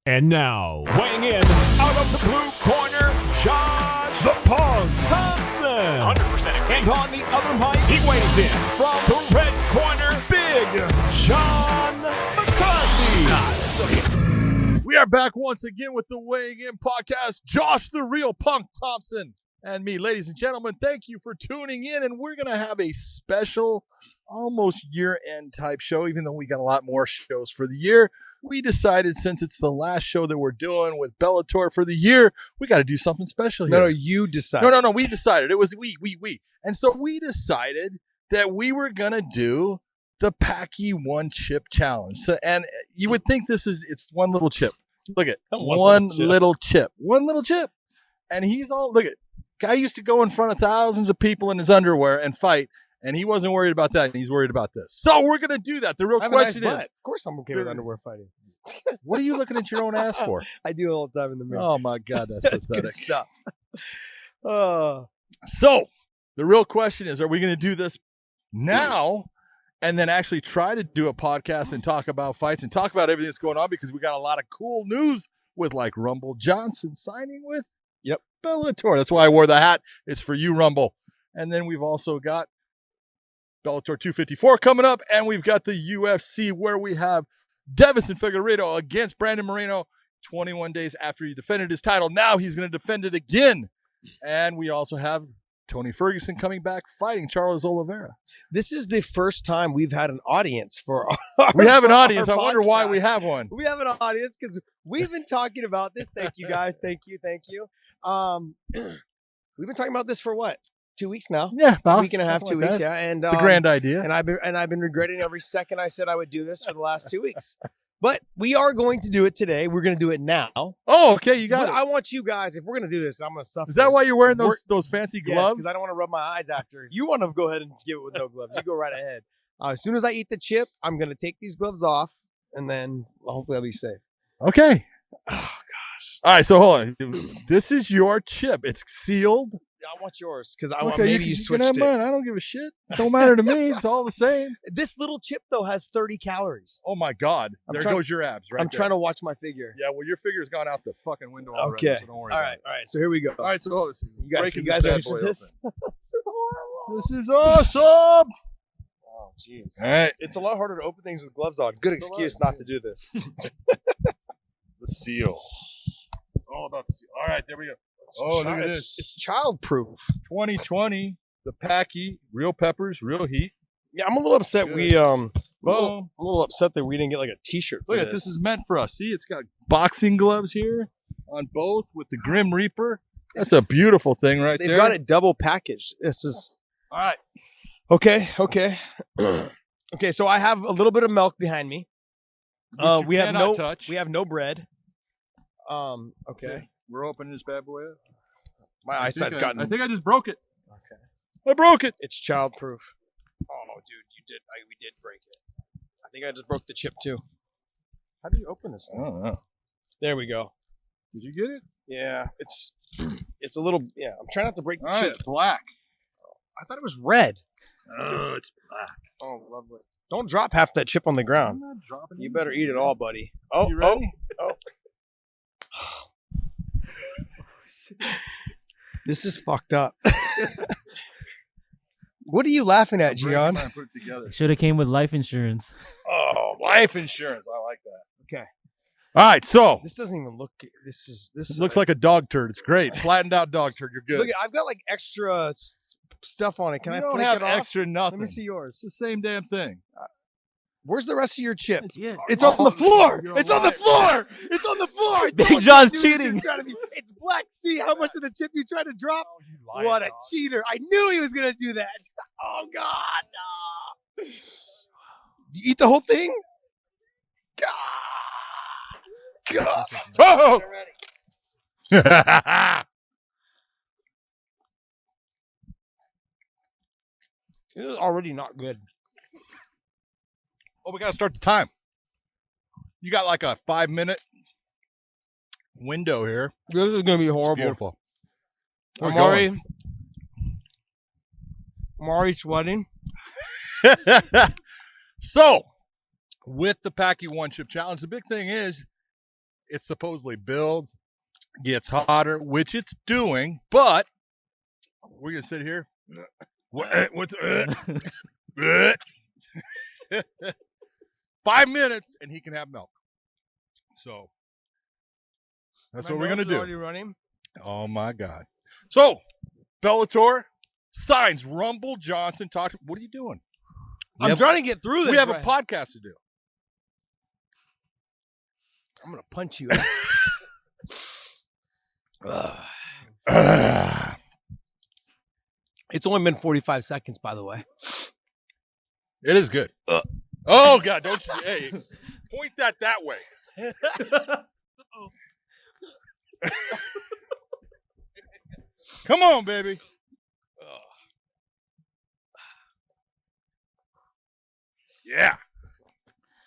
And now, weighing in out of the blue corner, Josh the Punk Thompson. 100%. And on the other mic, he weighs in from the red corner, Big John McCarthy. We are back once again with the Weighing In podcast. Josh the Real Punk Thompson and me. Ladies and gentlemen, thank you for tuning in. And we're going to have a special, almost year-end type show, even though we got a lot more shows for the year. We decided since it's the last show that we're doing with Bellator for the year, we got to do something special here. No, you decided. No, we decided. It was we. And so we decided that we were going to do the Paqui One Chip Challenge. So, and you would think it's one little chip. Look at one little chip. And he's all, look at, guy used to go in front of thousands of people in his underwear and fight. And he wasn't worried about that, and he's worried about this. So we're going to do that. The real question is... Of course I'm okay with underwear fighting. What are you looking at your own ass for? I do all the time in the mirror. Oh, my God, that's pathetic. Good stuff. So the real question is, are we going to do this now and then actually try to do a podcast and talk about fights and talk about everything that's going on? Because we got a lot of cool news with, like, Rumble Johnson signing with Bellator. That's why I wore the hat. It's for you, Rumble. And then we've also got Bellator 254 coming up, and we've got the UFC where we have Davison Figueiredo against Brandon Moreno 21 days after he defended his title. Now he's going to defend it again. And we also have Tony Ferguson coming back fighting Charles Oliveira. This is the first time we've had an audience for we have an audience. I wonder why we have one. We have an audience because we've been talking about this. Thank you, guys. Thank you. We've been talking about this for what? 2 weeks now. Yeah, about a week and a half, 2 weeks. That. Yeah, and the grand idea. And I've been regretting every second I said I would do this for the last 2 weeks. But we are going to do it today. We're going to do it now. Oh, okay, you got it. I want you guys. If we're going to do this, I'm going to suffer. Is that why you're wearing those fancy gloves? Yes, because I don't want to rub my eyes after. You want to go ahead and give it with no gloves. You go right ahead. As soon as I eat the chip, I'm going to take these gloves off, and then hopefully I'll be safe. Okay. Oh gosh. All right, so hold on. This is your chip. It's sealed. I want yours because I want maybe you switched it. Mine. I don't give a shit. It don't matter to me. It's all the same. This little chip though has 30 calories. Oh my God! There goes your abs. Right. I'm trying to watch my figure. Yeah, well, your figure's gone out the fucking window already. Okay. So don't worry. All right. So here we go. All right. So you guys ready for this? This is horrible. This is awesome. Oh jeez. All right. It's a lot harder to open things with gloves on. Good excuse not to do this. The seal. All about the seal. All right. There we go. Oh, look at this. It's child-proof. 2020, the Paqui, real peppers, real heat. Yeah, I'm a little upset Good. I'm a little upset that we didn't get like a t-shirt for Look at this is meant for us. See, it's got boxing gloves here on both with the Grim Reaper. That's a beautiful thing right there. They've got it double packaged. This is... All right. Okay. Okay, so I have a little bit of milk behind me. We have no bread. Okay. We're opening this bad boy up. My eyesight's gotten... I think I just broke it. Okay. I broke it. It's childproof. Oh, dude, you did. We did break it. I think I just broke the chip, too. How do you open this thing? I don't know. There we go. Did you get it? Yeah, it's a little... Yeah, I'm trying not to break the chip. It's black. I thought it was red. Oh, it's black. Oh, lovely. Don't drop half that chip on the ground. I'm not dropping it. You better eat it all, buddy. Oh, you ready? Oh. This is fucked up. What are you laughing at, Gian? Should have came with life insurance. Oh, life insurance. I like that. Okay. All right, so this doesn't even look. This looks like a dog turd. It's great. Flattened out dog turd. You're good. Look, I've got like extra stuff on it. Can I don't flake have it off? extra nothing. Let me see yours. It's the same damn thing. Where's the rest of your chip? It's on the floor. It's on the floor. It's on the floor. Big John's cheating. It's black. See how much of the chip you tried to drop? What a cheater. I knew he was going to do that. Oh, God. No. Do you eat the whole thing? God. Oh! This is already not good. Oh, we got to start the time. You got like a 5-minute window here. This is going to be horrible. It's beautiful. I'm already sweating. So, with the Paqui One Chip Challenge, the big thing is it supposedly builds, gets hotter, which it's doing, but we're going to sit here. What's 5 minutes and he can have milk. So that's what we're going to do. Already running. Oh my God. So Bellator signs Rumble Johnson. What are you doing? I'm trying to get through this. We have a podcast to do. I'm going to punch you. It's only been 45 seconds, by the way. It is good. Oh God, don't you? Hey, point that way. Come on, baby. Yeah.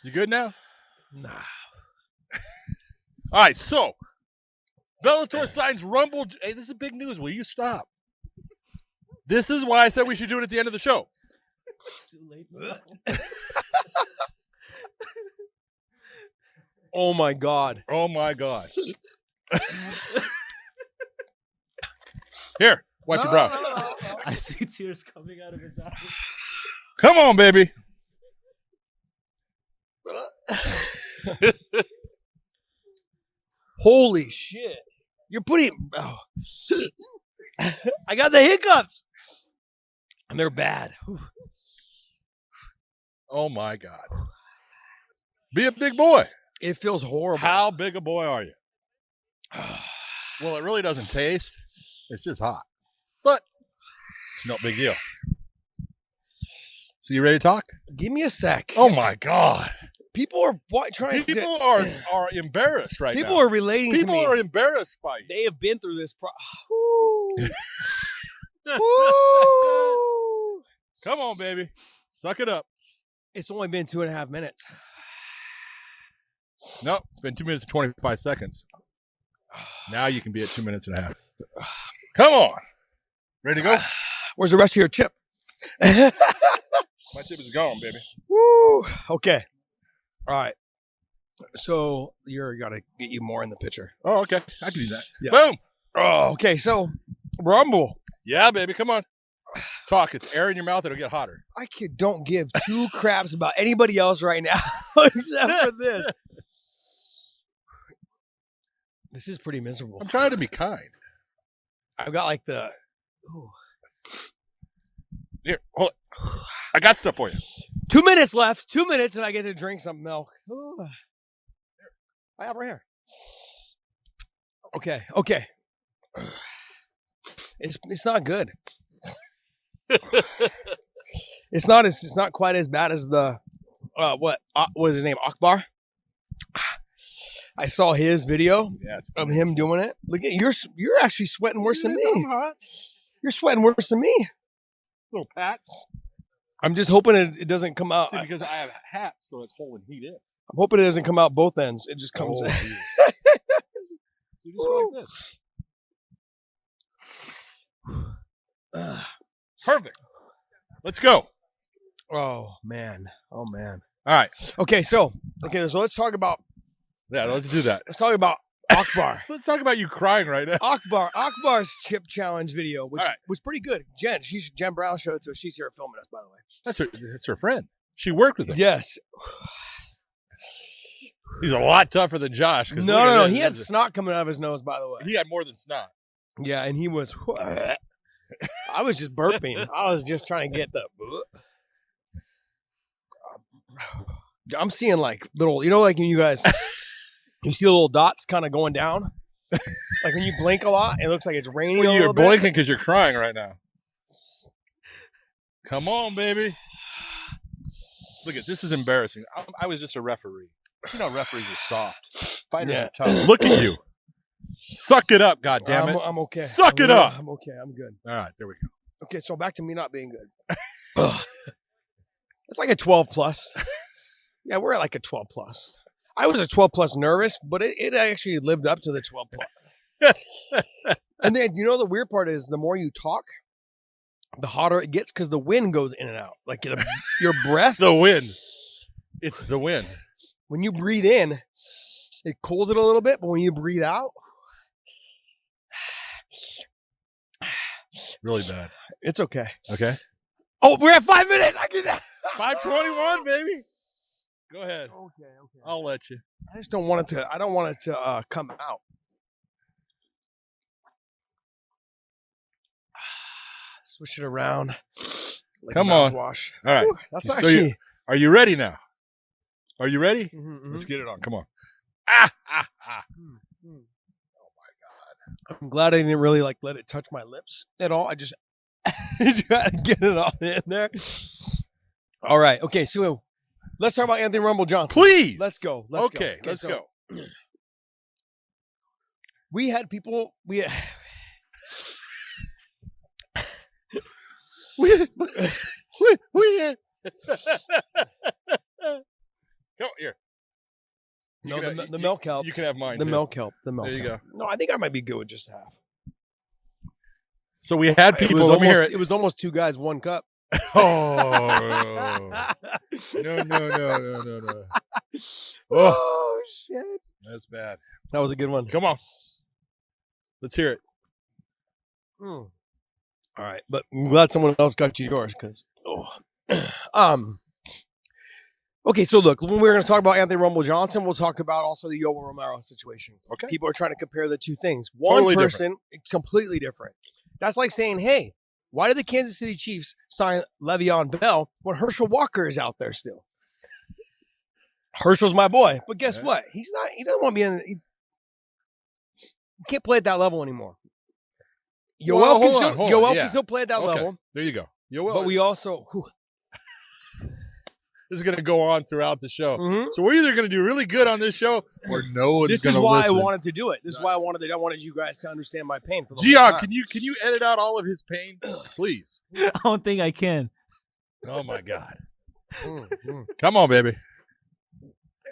You good now? Nah. All right, so Bellator signs Rumble. Hey, this is big news. Will you stop? This is why I said we should do it at the end of the show. Too late. Oh my God. Oh my God. Here, wipe your brow. I see tears coming out of his eyes. Come on, baby. Holy shit. You're putting... Oh. I got the hiccups. And they're bad. Oh my God. Be a big boy. It feels horrible. How big a boy are you? Well, it really doesn't taste. It's just hot. But it's no big deal. So you ready to talk? Give me a sec. Oh my God. People are trying to... People are embarrassed right now. People are relating to me. People are embarrassed by you. They have been through this. Woo. Come on, baby. Suck it up. It's only been 2.5 minutes. No, it's been 2 minutes and 25 seconds. Now you can be at 2 minutes and a half. Come on. Ready to go? Where's the rest of your chip? My chip is gone, baby. Woo. Okay. All right. So you're got to get you more in the picture. Oh, okay. I can do that. Yeah. Boom. Oh, okay. So Rumble. Yeah, baby. Come on. Talk. It's air in your mouth. It'll get hotter. I don't give two craps about anybody else right now except for this. This is pretty miserable. I'm trying to be kind. I've got like the... Ooh. Here, hold it. I got stuff for you. 2 minutes left. 2 minutes and I get to drink some milk. Ooh. I have right here. Okay. Okay. It's not good. It's not quite as bad as the what was his name? Akbar. I saw his video of him doing it. Look at you're actually sweating worse than me. You're sweating worse than me. Little pat. I'm just hoping it doesn't come out. See, because I have a hat, so it's holding heat in. I'm hoping it doesn't come out both ends. It just comes in. You just go like this. Perfect. Let's go. Oh man. Oh man. All right. Okay, so let's talk about let's do that. Let's talk about Akbar. Let's talk about you crying right now. Akbar's chip challenge video, which right. was pretty good. Jen Brown showed it to us. She's here filming us, by the way. That's her friend. She worked with him. Yes. He's a lot tougher than Josh. No. He had snot coming out of his nose, by the way. He had more than snot. Yeah, and he was. I was just burping. I was just trying to get the. I'm seeing like little, like when you guys, you see the little dots kind of going down. Like when you blink a lot, it looks like it's raining. Well, a you're little bit. blinking because you're crying right now. Come on, baby. Look at this is embarrassing. I was just a referee. You know, referees are soft. Fighters are tough. Look at you. Suck it up, goddammit. I'm okay. Suck it up. I'm okay. I'm good. All right, there we go. Okay, so back to me not being good. It's like a 12 plus. Yeah, we're at like a 12 plus. I was a 12 plus nervous, but it actually lived up to the 12 plus. And then, the weird part is the more you talk, the hotter it gets because the wind goes in and out. Like your breath. The wind. It's the wind. When you breathe in, It cools it a little bit, but when you breathe out, Really bad. it's okay. Okay. Oh, we're at 5 minutes. I get that. 5:21, baby. Go ahead. Okay. I'll let you. I just don't want it to. I don't want it to come out. Switch it around. Like Come a on. mouthwash. All right. Whew, that's So actually. Are you ready now? Are you ready? Mhm. Let's get it on. Come on. I'm glad I didn't really let it touch my lips at all. I just try to get it all in there. All right. Okay. So let's talk about Anthony Rumble Johnson. Please. Let's go. Let's go. Okay, let's go. We had people. We had Come here. no can the have- milk helped. You can have mine. the too. milk helped. The milk. There you helped. No, I think I might be good with just half. So we had people. It was Let me hear almost- it. It was almost 2 guys, 1 cup. Oh no! Oh shit! That's bad. That was a good one. Come on. Let's hear it. All right, but I'm glad someone else got you yours because. Okay, so look, when we're going to talk about Anthony Rumble Johnson, we'll talk about also the Yoel Romero situation. Okay. People are trying to compare the two things. One Totally person, it's completely different. That's like saying, hey, why did the Kansas City Chiefs sign Le'Veon Bell when Herschel Walker is out there still? Herschel's my boy, but guess Yeah. what? He doesn't want to be in. He can't play at that level anymore. Yoel Well, can hold on, yeah. can still play at that Okay. level, There you go. Yoel, but we also. this is going to go on throughout the show. Mhm. So we're either going to do really good on this show or no one's This going is to why listen. I wanted to do it. This is why I wanted you guys to understand my pain for the whole Gian, time. can you edit out all of his pain, please? I don't think I can. Oh my God! Mm. Come on, baby.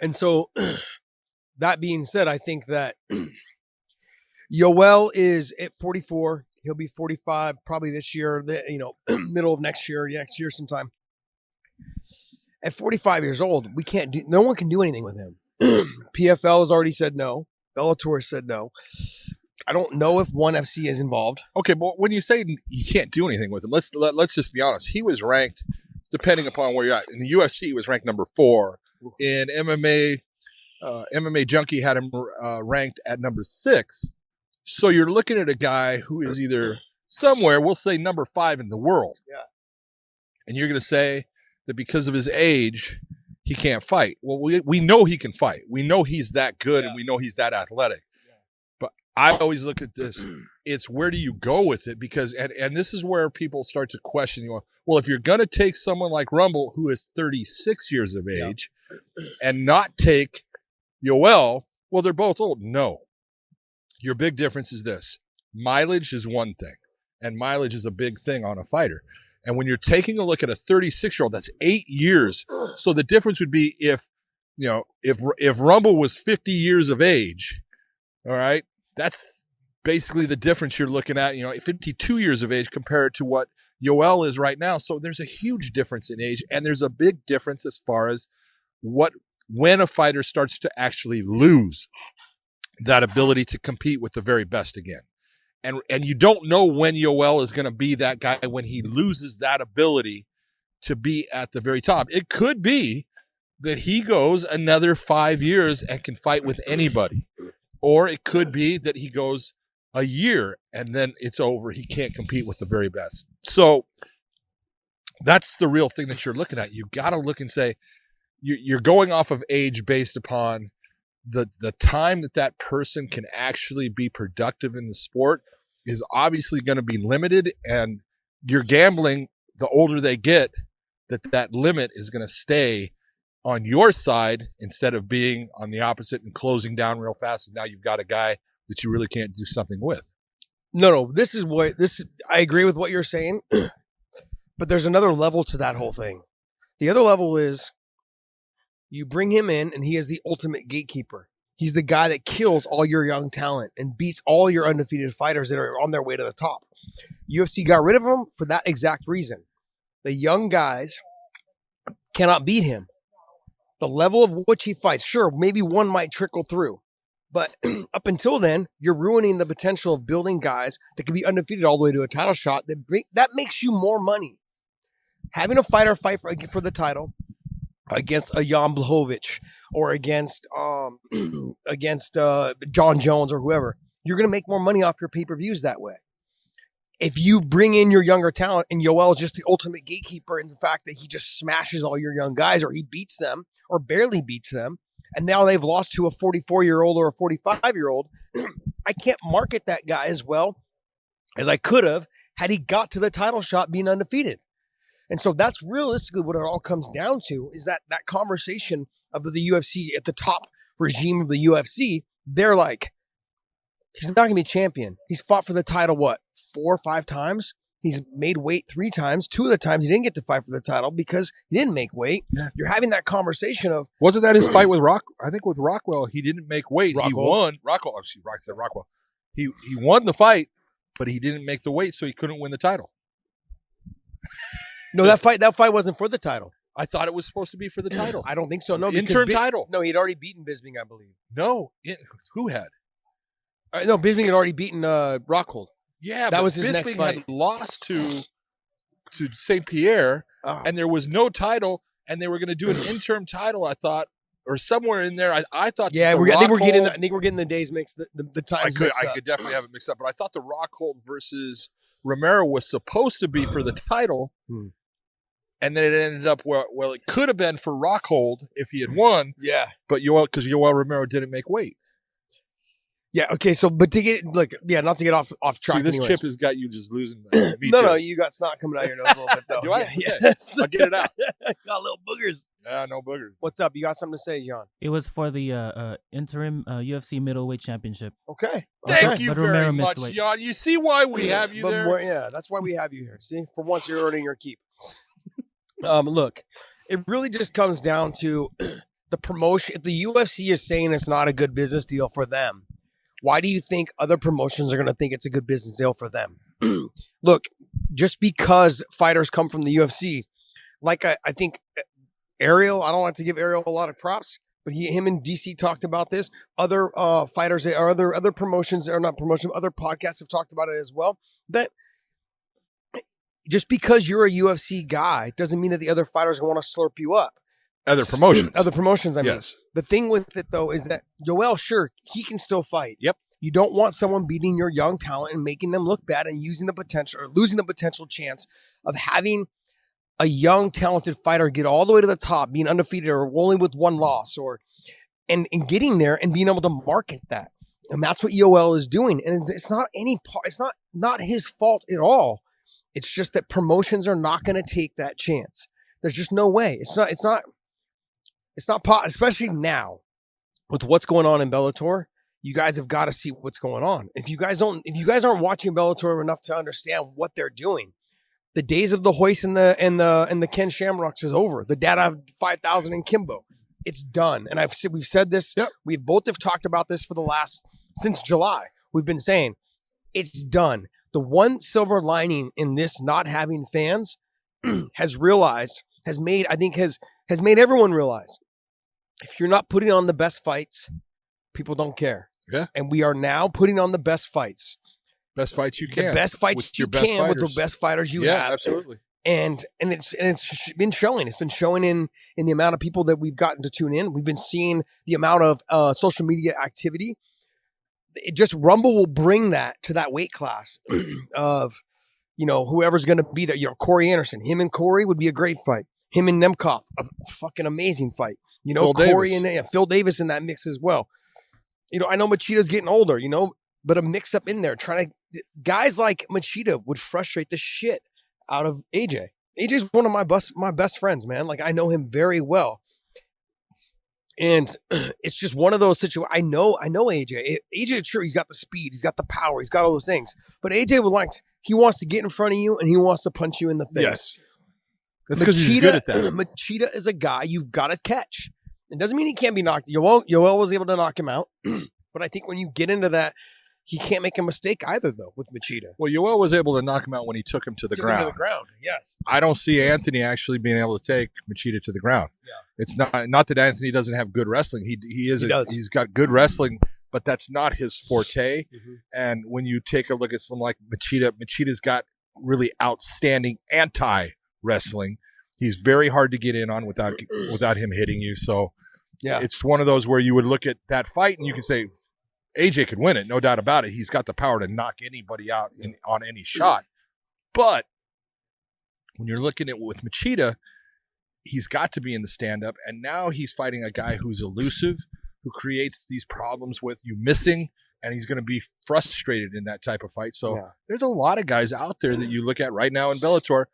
And so, that being said, I think that Yoel is at 44. He'll be 45 probably this year. Middle of next year sometime. At 45 years old, no one can do anything with him. PFL has already said no. Bellator has said no. I don't know if ONE FC is involved. Okay, but when you say you can't do anything with him, let's just be honest. He was ranked, depending upon where you're at. In the UFC, he was ranked number 4. In MMA, MMA Junkie had him ranked at number 6. So you're looking at a guy who is either somewhere, we'll say number 5 in the world. Yeah. And you're going to say that because of his age, he can't fight. Well, we know he can fight. We know he's that good, and we know he's that athletic. Yeah. But I always look at this. It's where do you go with it? Because and this is where people start to question you. Well, if you're going to take someone like Rumble, who is 36 years of age, and not take Yoel, well, they're both old. No. Your big difference is this. Mileage is one thing, and mileage is a big thing on a fighter. And when you're taking a look at a 36-year-old, that's 8 years. So the difference would be if Rumble was 50 years of age, all right, that's basically the difference you're looking at, 52 years of age compared to what Yoel is right now. So there's a huge difference in age, and there's a big difference as far as when a fighter starts to actually lose that ability to compete with the very best again. And you don't know when Yoel is going to be that guy when he loses that ability to be at the very top. It could be that he goes another 5 years and can fight with anybody. Or it could be that he goes a year and then it's over. He can't compete with the very best. So that's the real thing that you're looking at. You got to look and say, you're going off of age based upon the time that person can actually be productive in the sport is obviously going to be limited, and you're gambling the older they get that limit is going to stay on your side instead of being on the opposite and closing down real fast. And now you've got a guy that you really can't do something with. No, I agree with what you're saying, but there's another level to that whole thing. The other level is you bring him in and he is the ultimate gatekeeper. He's the guy that kills all your young talent and beats all your undefeated fighters that are on their way to the top. UFC got rid of him for that exact reason. The young guys cannot beat him. the level of which he fights, sure, maybe one might trickle through. But up until then, you're ruining the potential of building guys that could be undefeated all the way to a title shot. That makes you more money. Having a fighter fight for the title against a Jan Blachowicz or against John Jones or whoever, you're going to make more money off your pay-per-views that way. If you bring in your younger talent and Yoel is just the ultimate gatekeeper in the fact that he just smashes all your young guys or he beats them or barely beats them, and now they've lost to a 44-year-old or a 45-year-old, I can't market that guy as well as I could have had he got to the title shot being undefeated. And so that's realistically what it all comes down to, is that conversation of the UFC at the top regime of the UFC. They're like, he's not going to be champion. He's fought for the title, 4 or 5 times? He's made weight 3 times. 2 of the times he didn't get to fight for the title because he didn't make weight. Yeah. You're having that conversation of... Wasn't that his fight with Rock? I think with Rockwell, he didn't make weight. He won. Rockwell. He won the fight, but he didn't make the weight, so he couldn't win the title. No, that fight wasn't for the title. I thought it was supposed to be for the title. I don't think so. No, interim title. No, he'd already beaten Bisping, I believe. No, who had? No, Bisping had already beaten Rockhold. Yeah, that was his Bisping next fight. Had lost to St. Pierre, and there was no title, and they were going to do an interim title. I thought, or somewhere in there. I thought. Yeah, I think we're getting the days mixed. The times. I could definitely have it mixed up, but I thought the Rockhold versus Romero was supposed to be for the title. And then it ended up well, it could have been for Rockhold if he had won. Yeah. But because Yoel Romero didn't make weight. Yeah, okay, so, but to get, not to get off track. See, this anyways. chip has got you just losing. No, you got snot coming out of your nose a little bit, though. Do I? Yeah, yes. I'll get it out. Got little boogers. Yeah, no boogers. What's up? You got something to say, John? It was for the interim UFC middleweight championship. Okay. Thank you but very Romero much, missed weight. John. You see why we have you there? Yeah, that's why we have you here. See, for once you're earning your keep. Look, it really just comes down to the promotion. If the UFC is saying it's not a good business deal for them, why do you think other promotions are going to think it's a good business deal for them? Look, just because fighters come from the UFC, like I think Ariel, I don't like to give Ariel a lot of props, but him and DC talked about this. Other fighters or other promotions, or not promotion, other podcasts have talked about it as well. That just because you're a UFC guy doesn't mean that the other fighters want to slurp you up. Other promotions. I mean. Yes. The thing with it, though, is that Yoel, sure, he can still fight. Yep. You don't want someone beating your young talent and making them look bad and using the potential or losing the potential chance of having a young, talented fighter get all the way to the top, being undefeated or only with 1 loss, and getting there and being able to market that. And that's what Yoel is doing. And it's not not his fault at all. It's just that promotions are not going to take that chance. There's just no way. It's not especially now with what's going on in Bellator. You guys have got to see what's going on. If you guys aren't watching Bellator enough to understand what they're doing, the days of the Hoist and the Ken Shamrocks is over. The data 5,000 in Kimbo, it's done. And we've said this. Yep. We both have talked about this since July. We've been saying it's done. The one silver lining in this not having fans has made everyone realize if you're not putting on the best fights, people don't care. Yeah. And we are now putting on the best fights. Best fights you can. The best fights you can with the best fighters you have. Yeah, absolutely. And it's been showing. It's been showing in the amount of people that we've gotten to tune in. We've been seeing the amount of social media activity. It just Rumble will bring that to that weight class of, whoever's going to be there. Corey Anderson, him and Corey would be a great fight. Him and Nemkov, a fucking amazing fight. Corey Davis. And Phil Davis in that mix as well. I know Machida's getting older, but a mix up in there guys like Machida would frustrate the shit out of AJ. AJ's one of my best friends, man. Like I know him very well. And it's just one of those situations. I know AJ. AJ, sure, he's got the speed, he's got the power, he's got all those things. But AJ he wants to get in front of you and he wants to punch you in the face. Yes. That's because he's good at that. Machida is a guy you've got to catch. It doesn't mean he can't be knocked. Yoel was able to knock him out. But I think when you get into that he can't make a mistake either, though, with Machida. Well, Yoel was able to knock him out when he took him to the ground. Yes. I don't see Anthony actually being able to take Machida to the ground. Yeah. It's not that Anthony doesn't have good wrestling. He's got good wrestling, but that's not his forte. Mm-hmm. And when you take a look at someone like Machida's got really outstanding anti-wrestling. He's very hard to get in on without him hitting you. So yeah, it's one of those where you would look at that fight and you can say AJ could win it, no doubt about it. He's got the power to knock anybody out on any shot. But when you're looking at with Machida, he's got to be in the stand-up, and now he's fighting a guy who's elusive, who creates these problems with you missing, and he's going to be frustrated in that type of fight. So there's a lot of guys out there that you look at right now in Bellator.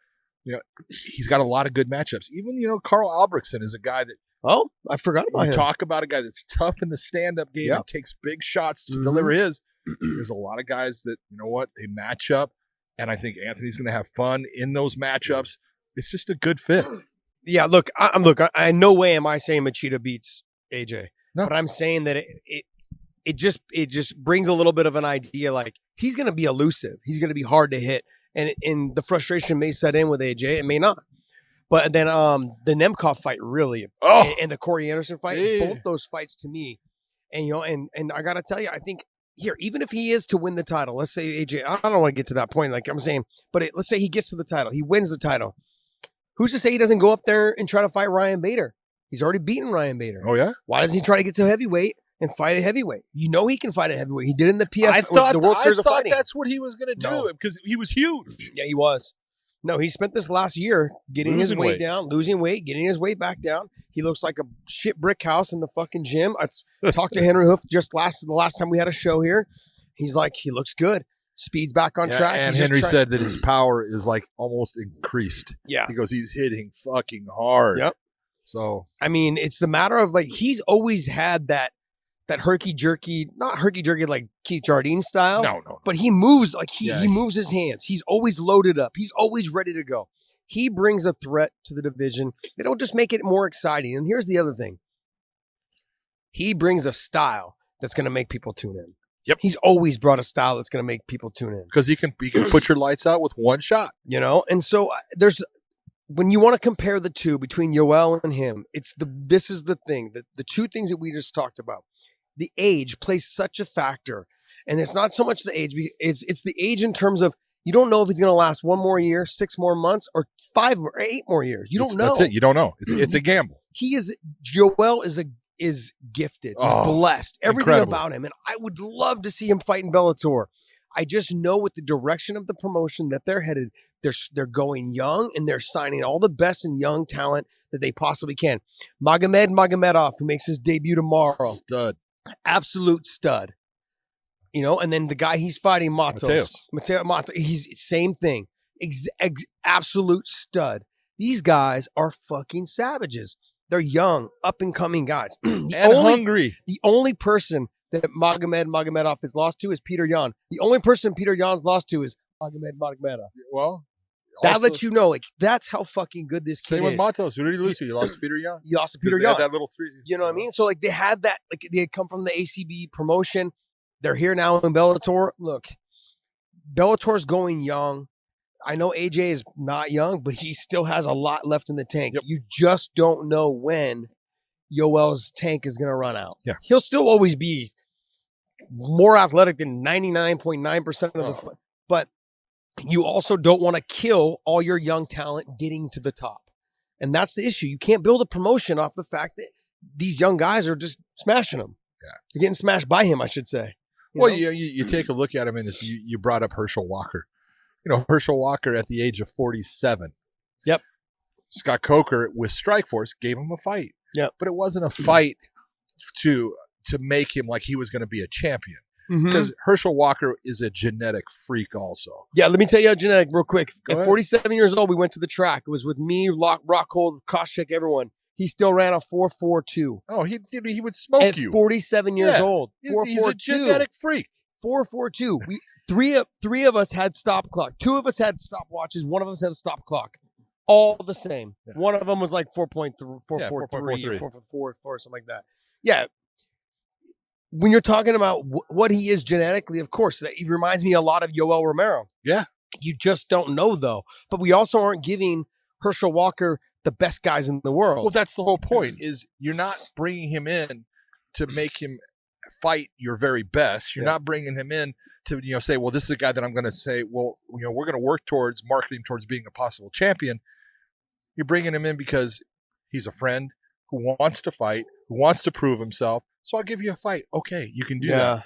You know, he's got a lot of good matchups. Even, Carl Albrechtsen is a guy that I forgot about him. Talk about a guy that's tough in the stand-up game and takes big shots to deliver his. There's a lot of guys that, they match up, and I think Anthony's going to have fun in those matchups. It's just a good fit. Yeah, look, I no way am I saying Machida beats AJ. No. But I'm saying that it just brings a little bit of an idea, like he's going to be elusive. He's going to be hard to hit. And the frustration may set in with AJ. It may not. But then the Nemkov fight really, and the Corey Anderson fight, both those fights to me, and I got to tell you, I think here, even if he is to win the title, let's say AJ, I don't want to get to that point, like I'm saying, but let's say he gets to the title, he wins the title. Who's to say he doesn't go up there and try to fight Ryan Bader? He's already beaten Ryan Bader. Oh, yeah? Why doesn't he try to get to heavyweight and fight a heavyweight? He can fight a heavyweight. He did in the PF, the World Series of Fighting. That's what he was going to do because he was huge. Yeah, he was. No, he spent this last year getting his weight down, losing weight, getting his weight back down. He looks like a shit brick house in the fucking gym. I talked to Henry Hoof the last time we had a show here. He's like, he looks good. Speed's back on track. And Henry said that his power is like almost increased. Yeah. He goes, he's hitting fucking hard. Yep. So, I mean, it's the matter of like, he's always had that herky-jerky, not herky-jerky like Keith Jardine style. No. But he moves like he moves his hands. He's always loaded up. He's always ready to go. He brings a threat to the division. They don't just make it more exciting. And here's the other thing. He brings a style that's going to make people tune in. Yep. He's always brought a style that's going to make people tune in. Because he can put your lights out with one shot. And so when you want to compare the two between Yoel and him, this is the thing, the two things that we just talked about. The age plays such a factor, and it's not so much the age. It's the age in terms of you don't know if he's going to last 1 more year, 6 more months, or 5 or 8 more years. You don't know. That's it. You don't know. It's a gamble. Yoel is gifted. He's blessed. Everything incredible about him, and I would love to see him fight in Bellator. I just know with the direction of the promotion that they're headed, they're going young and they're signing all the best and young talent that they possibly can. Magomedov, who makes his debut tomorrow. Stud. Absolute stud. And then the guy he's fighting, Matos. He's same thing. Absolute stud. These guys are fucking savages. They're young, up-and-coming guys. Hungry. The only person that Magomedov has lost to is Peter Yan. The only person Peter Yan's lost to is Magomedov. Well, that lets you know, like, that's how fucking good this kid is. Same with Matos. Who did he lose to? He lost to Peter Yan. He lost to Peter Yan. That little 3. You know what I mean? So, like, they had that. Like, they had come from the ACB promotion. They're here now in Bellator. Look, Bellator's going young. I know AJ is not young, but he still has a lot left in the tank. Yep. You just don't know when Yoel's tank is going to run out. Yeah. He'll still always be more athletic than 99.9% of the but you also don't want to kill all your young talent getting to the top. And that's the issue. You can't build a promotion off the fact that these young guys are just smashing him. Yeah. They're getting smashed by him, I should say. You take a look at him, and you brought up Herschel Walker. Herschel Walker at the age of 47. Yep. Scott Coker with Strikeforce gave him a fight. Yep. But it wasn't a fight to make him like he was going to be a champion. Because Herschel Walker is a genetic freak also. Yeah, let me tell you a genetic real quick. Go ahead. 47 years old, we went to the track. It was with me, Rockhold, Koscheck, everyone. He still ran a 4.42. Oh, he would smoke you. At 47 years old. 4.42. He's a genetic freak. 4.42. Three of us had stop clock. 2 of us had stopwatches. 1 of us had a stop clock. All the same. Yeah. One of them was like 4.3, 4.43, 4.44, something like that. Yeah. when you're talking about what he is genetically, of course, he reminds me a lot of Yoel Romero. Yeah. You just don't know, though. But we also aren't giving Herschel Walker the best guys in the world. Well, that's the whole point, is you're not bringing him in to make him fight your very best. You're not bringing him in to, say, well, this is a guy that I'm going to say, well, we're going to work towards marketing towards being a possible champion. You're bringing him in because he's a friend who wants to fight, who wants to prove himself. So I'll give you a fight. Okay, you can do that.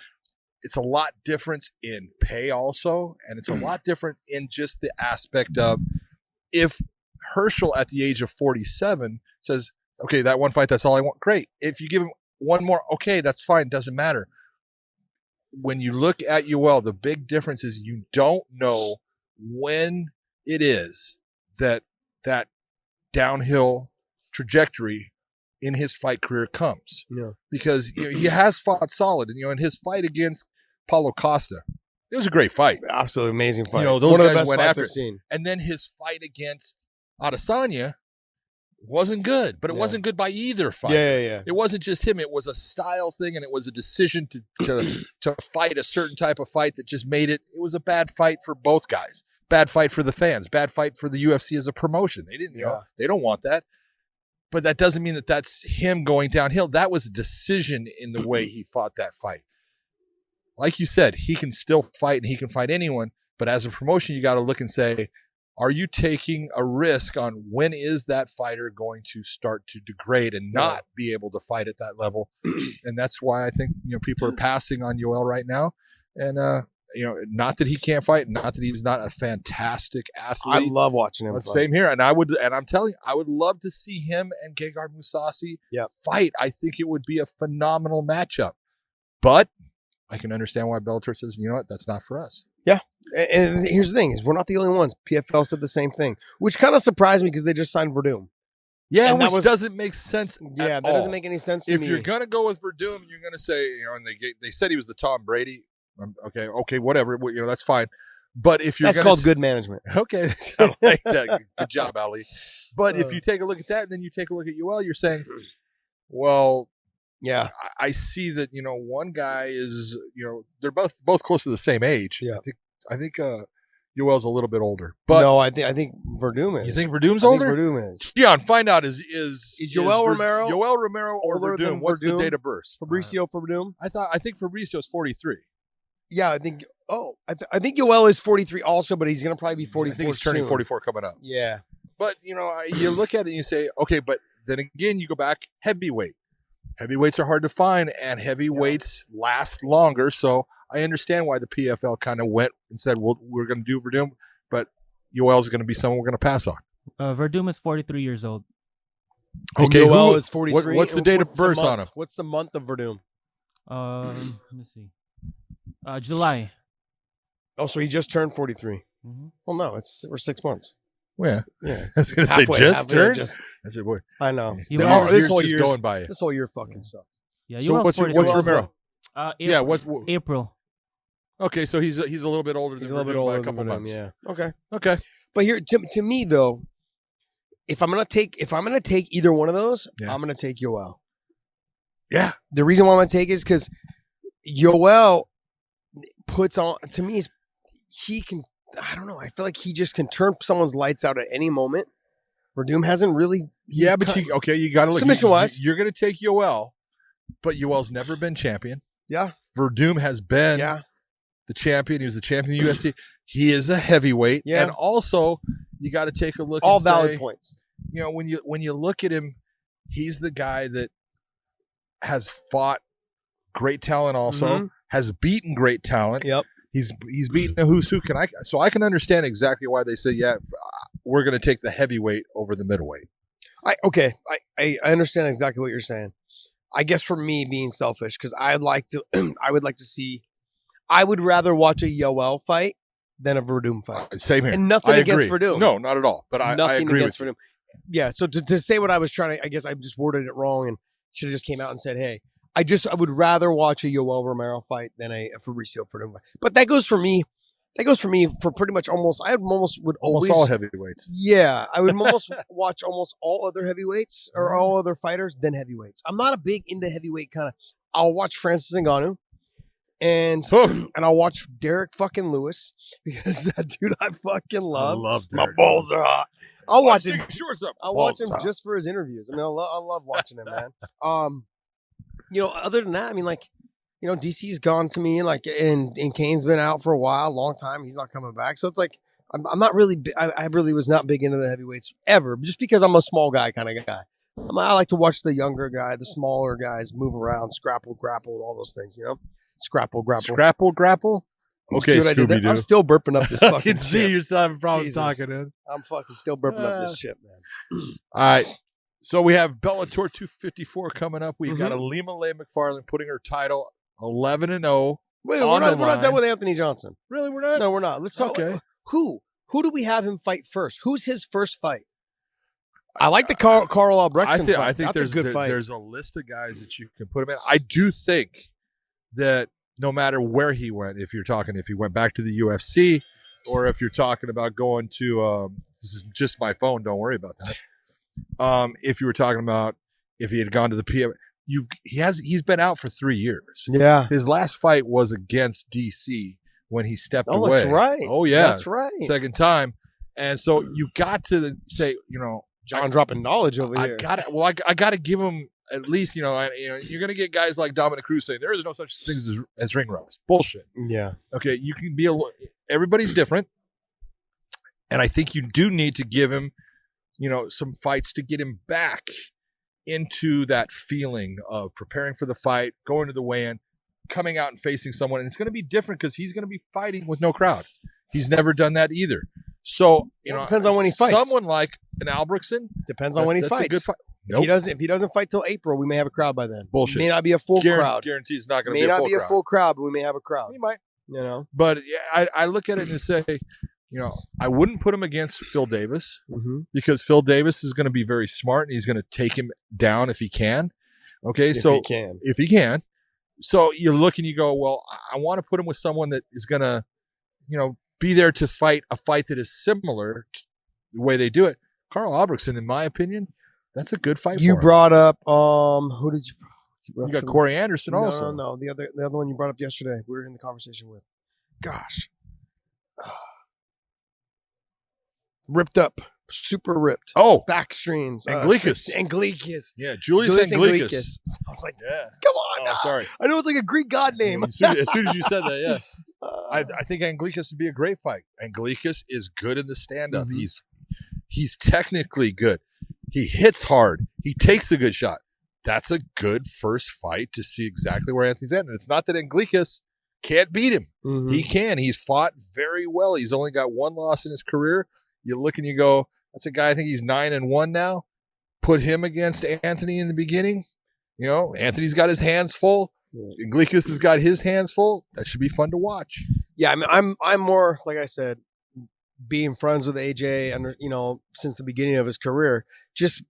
It's a lot different in pay also, and it's a lot different in just the aspect of if Herschel at the age of 47 says, okay, that one fight, that's all I want. Great. If you give him one more, okay, that's fine. Doesn't matter. When you look at Yoel, the big difference is you don't know when it is that downhill trajectory in his fight career comes. Yeah. Because he has fought solid, and in his fight against Paulo Costa, it was a great fight. Absolutely amazing fight. Those one guys of the best went fights after I've seen. And then his fight against Adesanya wasn't good, but it wasn't good by either fighter. Yeah. It wasn't just him. It was a style thing, and it was a decision to fight a certain type of fight that just made it. It was a bad fight for both guys. Bad fight for the fans. Bad fight for the UFC as a promotion. They didn't. They don't want that. But that doesn't mean that that's him going downhill. That was a decision in the way he fought that fight. Like you said, he can still fight, and he can fight anyone. But as a promotion, you got to look and say, are you taking a risk on when is that fighter going to start to degrade and not be able to fight at that level? And that's why I think people are passing on Yoel right now. And not that he can't fight, not that he's not a fantastic athlete. I love watching him. Same here, and I'm telling you, I would love to see him and Gegard Mousasi fight. I think it would be a phenomenal matchup. But I can understand why Bellator says, you know what, that's not for us. Yeah. And here's the thing, is we're not the only ones. PFL said the same thing, which kind of surprised me because they just signed Verdum. Yeah, and which doesn't make sense. Yeah, that doesn't make any sense to me. If you're going to go with Verdum, you're going to say, and they said he was the Tom Brady. Okay, whatever. That's fine. But if you're that's called good management. Okay, I like that. Good job, Ali. But if you take a look at that, and then you take a look at Yoel, you're saying, well, yeah, I see that one guy is they're both close to the same age. Yeah, I think Yoel's a little bit older. But no, I think Verdum is. You think Verdum's older? I think Verdum is. John, find out is Yoel Romero or Verdum? What's the date of birth? Fabricio Verdum. I think Fabricio's 43. Yeah, I think. Oh, I think Yoel is 43 also, but he's going to probably be 44. I think he's turning 44 coming up. Yeah, but you look at it and you say, okay, but then again, you go back heavyweight. Heavyweights are hard to find, and heavyweights last longer. So I understand why the PFL kind of went and said, well, we're going to do Verdum, but Yoel's going to be someone we're going to pass on. Verdum is 43 years old. Okay, Yoel is 43. What's the date of birth on him? What's the month of Verdum? Let me see. July. Oh, so he just turned 43. Mm-hmm. Well, no, we're 6 months. Yeah. Yeah. I was going to say just turned. I said, boy. I know. This whole year's going by. This whole year fucking sucks. Yeah. So what's Romero? April. April. Okay, so he's a little bit older. He's a little bit older by a couple months. Yeah. Okay. But here, to me though, if I'm gonna take either one of those, I'm gonna take Yoel. Yeah. The reason why I'm gonna take is because Yoel puts on, to me, he can. I don't know. I feel like he just can turn someone's lights out at any moment. Verdum hasn't really. Yeah, but you got to look. Submission-wise. You're going to take Yoel, but Yoel's never been champion. Yeah. Verdum has been the champion. He was the champion of the UFC. He is a heavyweight. Yeah. And also, you got to take a look all and valid say, points. When you look at him, he's the guy that has fought great talent also, has beaten great talent. Yep. He's beaten a who's who. So I can understand exactly why they say, yeah, we're going to take the heavyweight over the middleweight. I understand exactly what you're saying. I guess for me, being selfish, because I would like to see. I would rather watch a Yoel fight than a Verdum fight. Same here. And nothing against Verdum. No, not at all. But I agree against with Verdum. Yeah. So to say what I was trying to, I guess I just worded it wrong and should have just came out and said, hey, I would rather watch a Yoel Romero fight than a Fabricio Verdum fight. But that goes for me. That goes for me for pretty much almost all heavyweights. Yeah, I would almost watch almost all other heavyweights or all other fighters than heavyweights. I'm not a big into heavyweight kind of. I'll watch Francis Ngannou. And I'll watch Derek fucking Lewis because that dude I fucking love. I love My Derek balls Lewis. are hot. I'll watch him. Shorts up. I'll watch him just for his interviews. I mean, I love watching him, man. Other than that, I mean, like, DC's gone to me, like, and Kane's been out for a while, long time. He's not coming back, so it's like I'm not really. I really was not big into the heavyweights ever, just because I'm a small guy kind of guy. I like to watch the younger guy, the smaller guys move around, scrapple, grapple, all those things, Scrapple, grapple. Okay, see what I did there? Scooby-Doo. I'm still burping up this I fucking can see chip. you're still having problems Jesus. talking, dude. I'm fucking still burping up this chip, man. All right. So we have Bellator 254 coming up. We've got Alima Leigh McFarland putting her title 11-0. Wait, on we're the not line. done with Anthony Johnson. Really, we're not? No, we're not. Let's talk. Okay. Who do we have him fight first? Who's his first fight? I like the Carl Albrechtsen fight. I think That's a good fight. There's a list of guys that you can put him in. I do think that no matter where he went, if he went back to the UFC, or if you're talking about going to, this is just my phone, don't worry about that. If you were talking about if he had gone to the PM, he's been out for 3 years. Yeah. His last fight was against DC when he stepped away. Oh, that's right. Oh yeah, that's right. Second time, and so you got to say, John dropping knowledge over here. I got to give him at least, you're going to get guys like Dominic Cruz saying there is no such things as ring rust. Bullshit. Yeah. Okay, you can be everybody's different, and I think you do need to give him, some fights to get him back into that feeling of preparing for the fight, going to the weigh-in, coming out and facing someone, and it's going to be different because he's going to be fighting with no crowd. He's never done that either. So, depends on when he fights. Someone like an Albrechtsen depends on when he fights. A good fight. Nope. If he doesn't fight till April, we may have a crowd by then. Bullshit. It may not be a full crowd. Guarantee it's not going to be a full crowd. May not be a full crowd, but we may have a crowd. He might. But I look at it and say, I wouldn't put him against Phil Davis because Phil Davis is going to be very smart and he's going to take him down if he can. Okay, if he can. So you look and you go, well, I want to put him with someone that is going to, be there to fight a fight that is similar to the way they do it. Carl Albrechtsen, in my opinion, that's a good fight. You for brought up who did you? You got Corey Anderson also. No, the other one you brought up yesterday. We were in the conversation with. Gosh, ripped up, super ripped. Oh, backstrings. Anglicus. Yeah, Julius Anglicus. I was like, yeah. Come on. I'm sorry. I know it's like a Greek god name. As soon as you said that, yeah. I think Anglicus would be a great fight. Anglicus is good in the stand-up. He's technically good. He hits hard. He takes a good shot. That's a good first fight to see exactly where Anthony's at. And it's not that Anglicus can't beat him. He can. He's fought very well. He's only got one loss in his career. You look and you go, that's a guy, I think he's 9-1 now. Put him against Anthony in the beginning. Anthony's got his hands full. Anglicus has got his hands full. That should be fun to watch. Yeah, I mean, I'm more, like I said, being friends with AJ and since the beginning of his career, just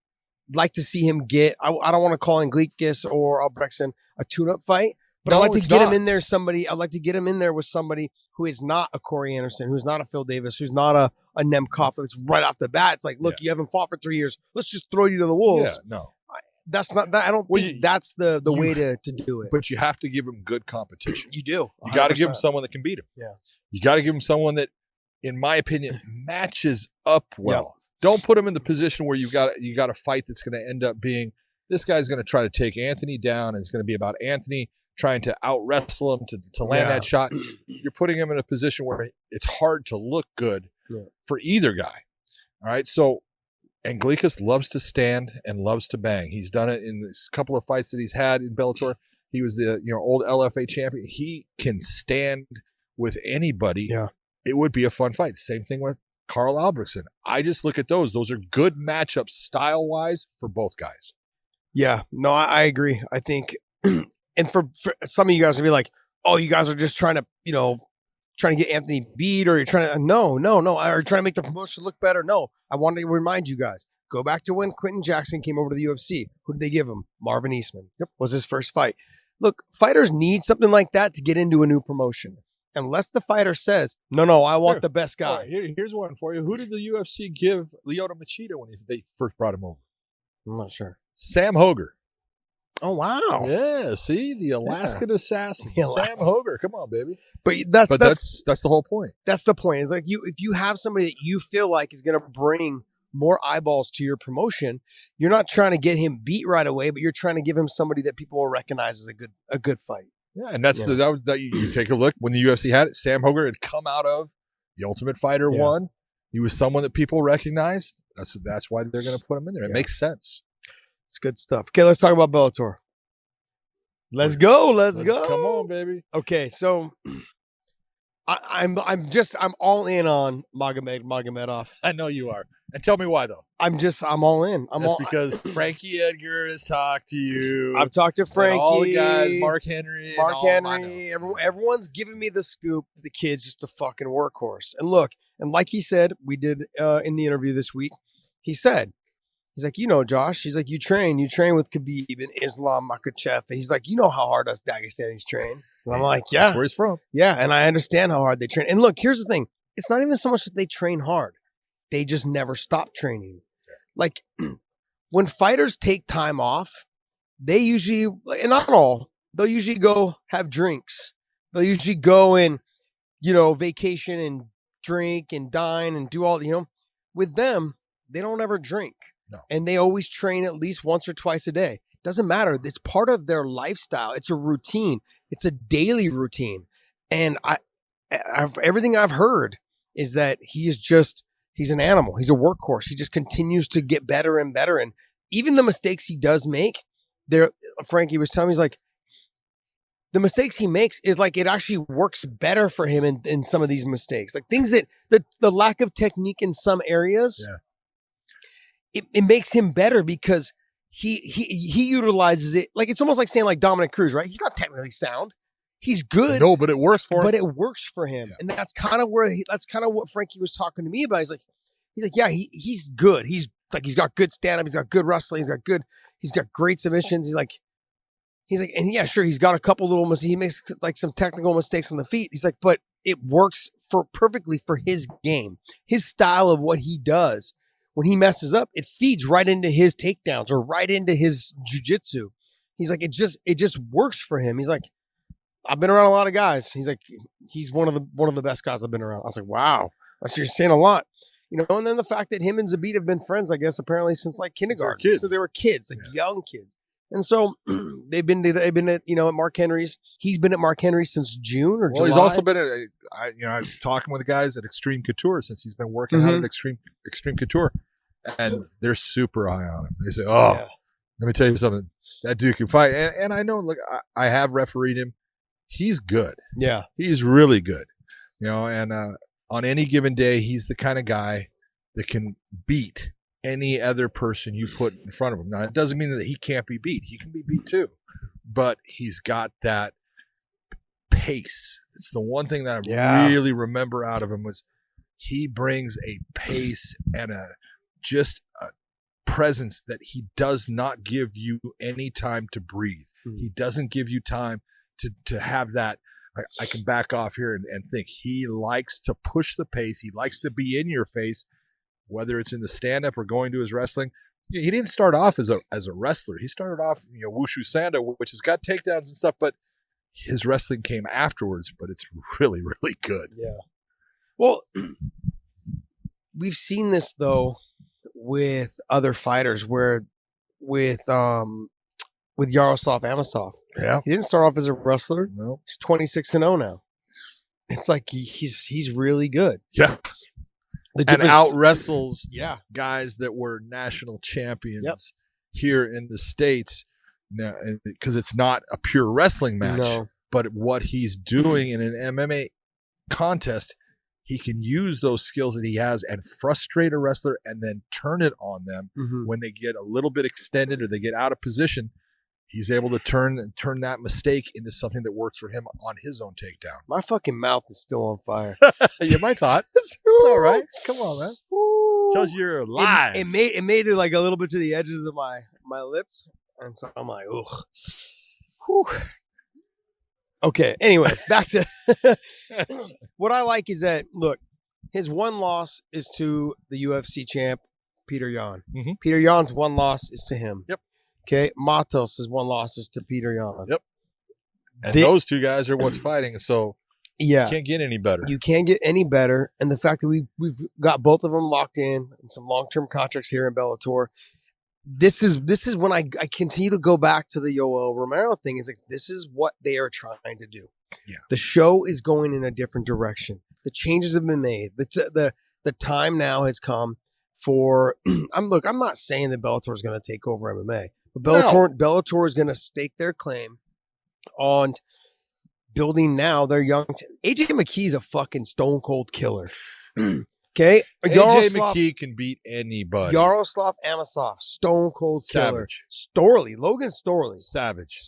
like to see him get. I don't want to call Anglicus or Albrechtsen a tune-up fight, but I'd like to get him in there. I'd like to get him in there with somebody who is not a Corey Anderson, who's not a Phil Davis, who's not a Nemkov. It's right off the bat. It's like, look, you haven't fought for 3 years. Let's just throw you to the wolves. Yeah, no. That's not that. I don't think that's the way to do it. But you have to give him good competition. You do. 100%. You got to give him someone that can beat him. Yeah. You got to give him someone that, in my opinion, matches up well. Don't put him in the position where you got a fight that's going to end up being this guy's going to try to take Anthony down, and it's going to be about Anthony trying to out wrestle him to land that shot. You're putting him in a position where it's hard to look good for either guy. All right, so Anglicus loves to stand and loves to bang. He's done it in this couple of fights that he's had in Bellator. He was the old LFA champion. He can stand with anybody. Yeah. It would be a fun fight. Same thing with Carl Albrechtsen. I just look at those. Those are good matchups style-wise for both guys. Yeah. No, I agree. I think, and for some of you guys to be like, oh, you guys are just trying to, trying to get Anthony beat, or you're trying to, no, or trying to make the promotion look better. No, I wanted to remind you guys, go back to when Quentin Jackson came over to the UFC. Who did they give him? Marvin Eastman. Was his first fight. Look, fighters need something like that to get into a new promotion. Unless the fighter says, no, I want the best guy. Right, here's one for you. Who did the UFC give Lyoto Machida when they first brought him over? I'm not sure. Sam Hoger. Oh, wow. Yeah, see? The Alaskan assassin. The Sam Alaskan- Hoger. Come on, baby. But that's the whole point. That's the point. It's like if you have somebody that you feel like is going to bring more eyeballs to your promotion, you're not trying to get him beat right away, but you're trying to give him somebody that people will recognize as a good fight. Yeah, and that's you take a look when the UFC had it. Sam Hoger had come out of the Ultimate Fighter 1. He was someone that people recognized. That's why they're going to put him in there. It makes sense. It's good stuff. Okay, let's talk about Bellator. Let's go. Let's go. Come on, baby. Okay, so I'm all in on Magomedov. I know you are. And tell me why, though. I'm all in. Because Frankie Edgar has talked to you. I've talked to Frankie, and all the guys, Mark Henry. Everyone's giving me the scoop. The kid's just a fucking workhorse. And look, and like he said, we did in the interview this week. He's like, Josh. He's like, you train with Khabib and Islam Makhachev, and he's like, you know how hard us Dagestanis train. And I'm like, yeah, that's where he's from. Yeah, and I understand how hard they train. And look, here's the thing: it's not even so much that they train hard; they just never stop training. Like when fighters take time off, they usually, and not all, they'll usually go have drinks. They'll usually go and vacation and drink and dine and do all. With them, they don't ever drink. No. And they always train at least once or twice a day. Doesn't matter. It's part of their lifestyle. It's a routine. It's a daily routine. And everything I've heard is that he's an animal. He's a workhorse. He just continues to get better and better. And even the mistakes he does make, Frankie was telling me, he's like, the mistakes he makes is like it actually works better for him in some of these mistakes. Like things that the lack of technique in some areas. Yeah. It makes him better because he utilizes it. Like it's almost like saying like Dominic Cruz, right? He's not technically sound. He's good. No, but it works for him. But it works for him. Yeah. And that's kind of what Frankie was talking to me about. He's like, yeah, he's good. He's got good stand-up. He's got good wrestling. He's got great submissions. He's like, and yeah, sure, he's got a couple little mistakes. He makes like some technical mistakes on the feet. He's like, but it works perfectly for his game, his style of what he does. When he messes up, it feeds right into his takedowns or right into his jiu-jitsu. He's like, it just works for him. He's like, I've been around a lot of guys. He's like, he's one of the best guys I've been around. I was like, wow, you're saying a lot, And then the fact that him and Zabit have been friends, I guess, apparently since like kindergarten. So they were kids, young kids. And so they've been at Mark Henry's. He's been at Mark Henry's since June or July. Well, he's also been at talking with the guys at Extreme Couture since he's been working out at Extreme Couture, and they're super high on him. They say, let me tell you something, that dude can fight. And I know, look, I have refereed him. He's good. Yeah, he's really good. And on any given day, he's the kind of guy that can beat any other person you put in front of him. Now, it doesn't mean that he can't be beat. He can be beat too. But he's got that pace. It's the one thing that I really remember out of him was he brings a pace and a presence that he does not give you any time to breathe. He doesn't give you time to have that. I can back off here and think. He likes to push the pace. He likes to be in your face, whether it's in the stand-up or going to his wrestling. He didn't start off as a wrestler. He started off, Wushu Sando, which has got takedowns and stuff, but his wrestling came afterwards, but it's really, really good. Yeah. Well, we've seen this, though, with other fighters with Yaroslav Amosov. Yeah. He didn't start off as a wrestler. No. He's 26-0 now. It's like he's really good. Yeah. And out wrestles guys that were national champions here in the States now, because it's not a pure wrestling match, but what he's doing in an MMA contest, he can use those skills that he has and frustrate a wrestler and then turn it on them when they get a little bit extended or they get out of position. He's able to turn that mistake into something that works for him on his own takedown. My fucking mouth is still on fire. Yeah, mine's hot. It's all right. Come on, man. Tells you're alive. It made it like a little bit to the edges of my lips, and so I'm like, ugh. Whew. Okay. Anyways, back to what I like is that look, his one loss is to the UFC champ Peter Yan. Peter Yan's one loss is to him. Yep. Okay, Matos is 1 losses to Peter Yan. Yep. And those 2 guys are what's fighting. So yeah, you can't get any better. You can't get any better. And the fact that we've got both of them locked in and some long-term contracts here in Bellator. This is when I continue to go back to the Yoel Romero thing. Is like this is what they are trying to do. Yeah. The show is going in a different direction. The changes have been made. The time now has come for I'm not saying that Bellator is going to take over MMA, but Bellator is going to stake their claim on building now their young AJ McKee's a fucking stone cold killer. Okay, AJ McKee can beat anybody. Yaroslav Amosov, stone cold killer. Savage. Logan Storley, savage.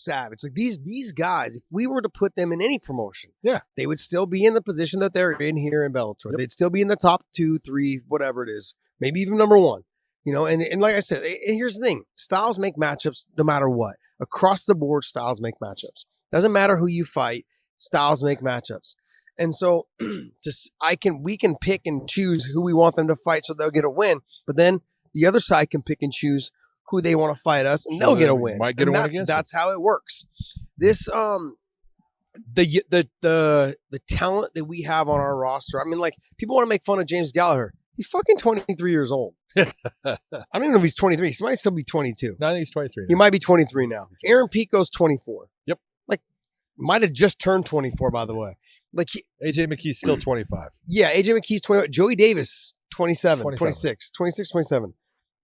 Like these guys, if we were to put them in any promotion, yeah, they would still be in the position that they're in here in Bellator. Yep. They'd still be in the top 2, 3, whatever it is, maybe even number 1. You know, and like I said, here's the thing: styles make matchups no matter what. Across the board, styles make matchups. Doesn't matter who you fight, styles make matchups. And so we can pick and choose who we want them to fight so they'll get a win. But then the other side can pick and choose who they want to fight us and they'll get a win. Might get a win against That's how it works. This the talent that we have on our roster. I mean, like, people want to make fun of James Gallagher. He's fucking 23 years old. I don't even know if he's 23. He might still be 22. No, I think he's 23. He might be 23 now. Aaron Pico's 24. Yep. Like, might have just turned 24, by the way. Like AJ McKee's still 25. Yeah, AJ McKee's 20. Joey Davis, 27, 26, 27.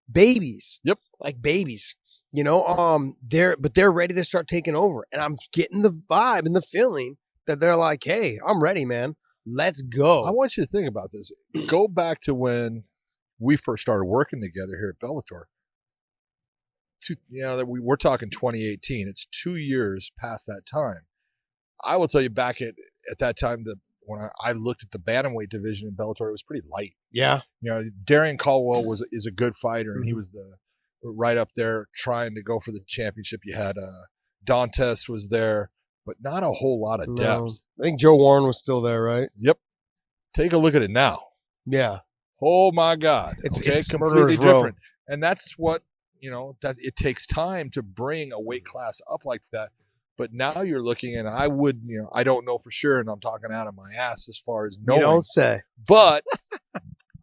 Babies. Yep. Like babies. You know, they're ready to start taking over. And I'm getting the vibe and the feeling that they're like, hey, I'm ready, man. Let's go. I want you to think about this. Go back to when we first started working together here at Bellator. We're talking 2018. It's 2 years past that time. I will tell you, back at that time, that when I looked at the bantamweight division in Bellator, it was pretty light. Yeah. You know, Darian Caldwell is a good fighter, and he was right up there trying to go for the championship. You had Dantes was there, but not a whole lot of depth. I think Joe Warren was still there, right? Yep. Take a look at it now. Yeah. Oh my God. It's completely different. And that's what, that it takes time to bring a weight class up like that. But now you're looking, and I don't know for sure, and I'm talking out of my ass as far as knowing. You don't say. But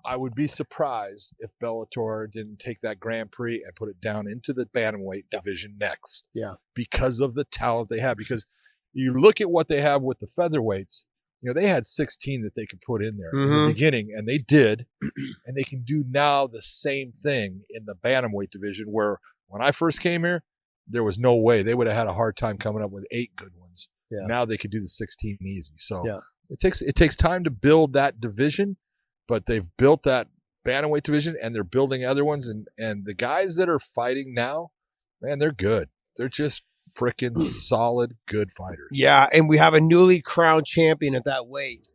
I would be surprised if Bellator didn't take that Grand Prix and put it down into the bantamweight division next. Yeah. Because of the talent they have. Because you look at what they have with the featherweights, they had 16 that they could put in there in the beginning, and they did. And they can do now the same thing in the bantamweight division, where when I first came here, there was no way. They would have had a hard time coming up with 8 good ones. Yeah. Now they could do the 16 easy. So it takes time to build that division, but they've built that bantamweight division, and they're building other ones. And the guys that are fighting now, man, they're good. They're just freaking solid, good fighters. Yeah, and we have a newly crowned champion at that weight.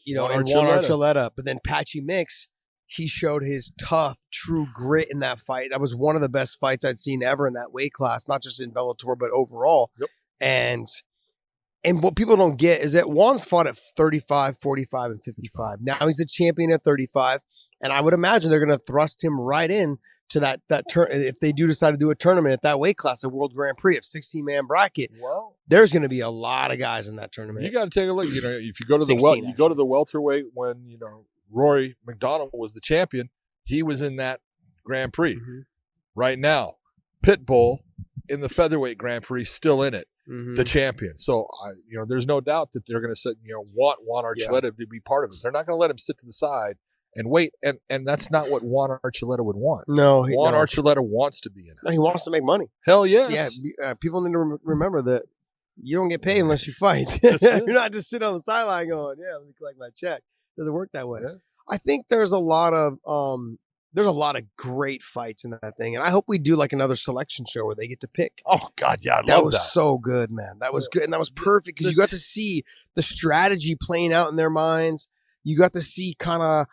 Juan Archuleta. But then Paqui Mix, he showed his tough, true grit in that fight. That was one of the best fights I'd seen ever in that weight class, not just in Bellator, but overall. Yep. And what people don't get is that Juan's fought at 35, 45, and 55. Now he's a champion at 35. And I would imagine they're going to thrust him right in to that if they do decide to do a tournament at that weight class, a World Grand Prix of 16-man bracket. Well, there's going to be a lot of guys in that tournament. You got to take a look. If you go to go to the welterweight when Rory McDonald was the champion, he was in that Grand Prix. Mm-hmm. Right now, Pitbull in the featherweight Grand Prix, still in it, the champion. So there's no doubt that they're going to want Juan Archuleta to be part of it. They're not going to let him sit to the side and wait, and that's not what Juan Archuleta would want. No, Juan Archuleta wants to be in it. No, he wants to make money. Hell yes. Yeah, people need to remember that you don't get paid unless you fight. You're not just sitting on the sideline going, "Yeah, let me collect my check." It doesn't work that way. Yeah. I think there's a lot of great fights in that thing, and I hope we do like another selection show where they get to pick. Oh God, yeah, I love that. That was so good, man. That was good, and that was perfect because you got to see the strategy playing out in their minds. You got to see kind of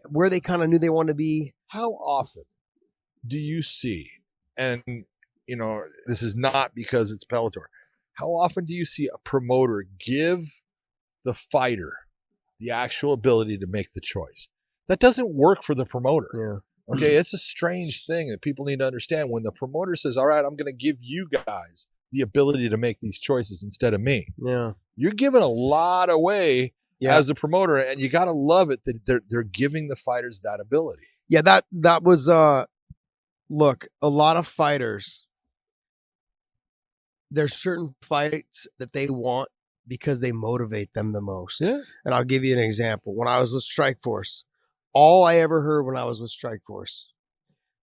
where they kind of knew they wanted to be. How often do you see, and this is not because it's Bellator, how often do you see a promoter give the fighter the actual ability to make the choice? That doesn't work for the promoter. Yeah. Okay, it's a strange thing that people need to understand. When the promoter says, all right, I'm going to give you guys the ability to make these choices instead of me. Yeah. You're giving a lot away as a promoter, and you got to love it that they're giving the fighters that ability. Yeah, that was look, a lot of fighters, there's certain fights that they want because they motivate them the most. Yeah. And I'll give you an example. When I was with Strikeforce, all I ever heard when I was with Strikeforce,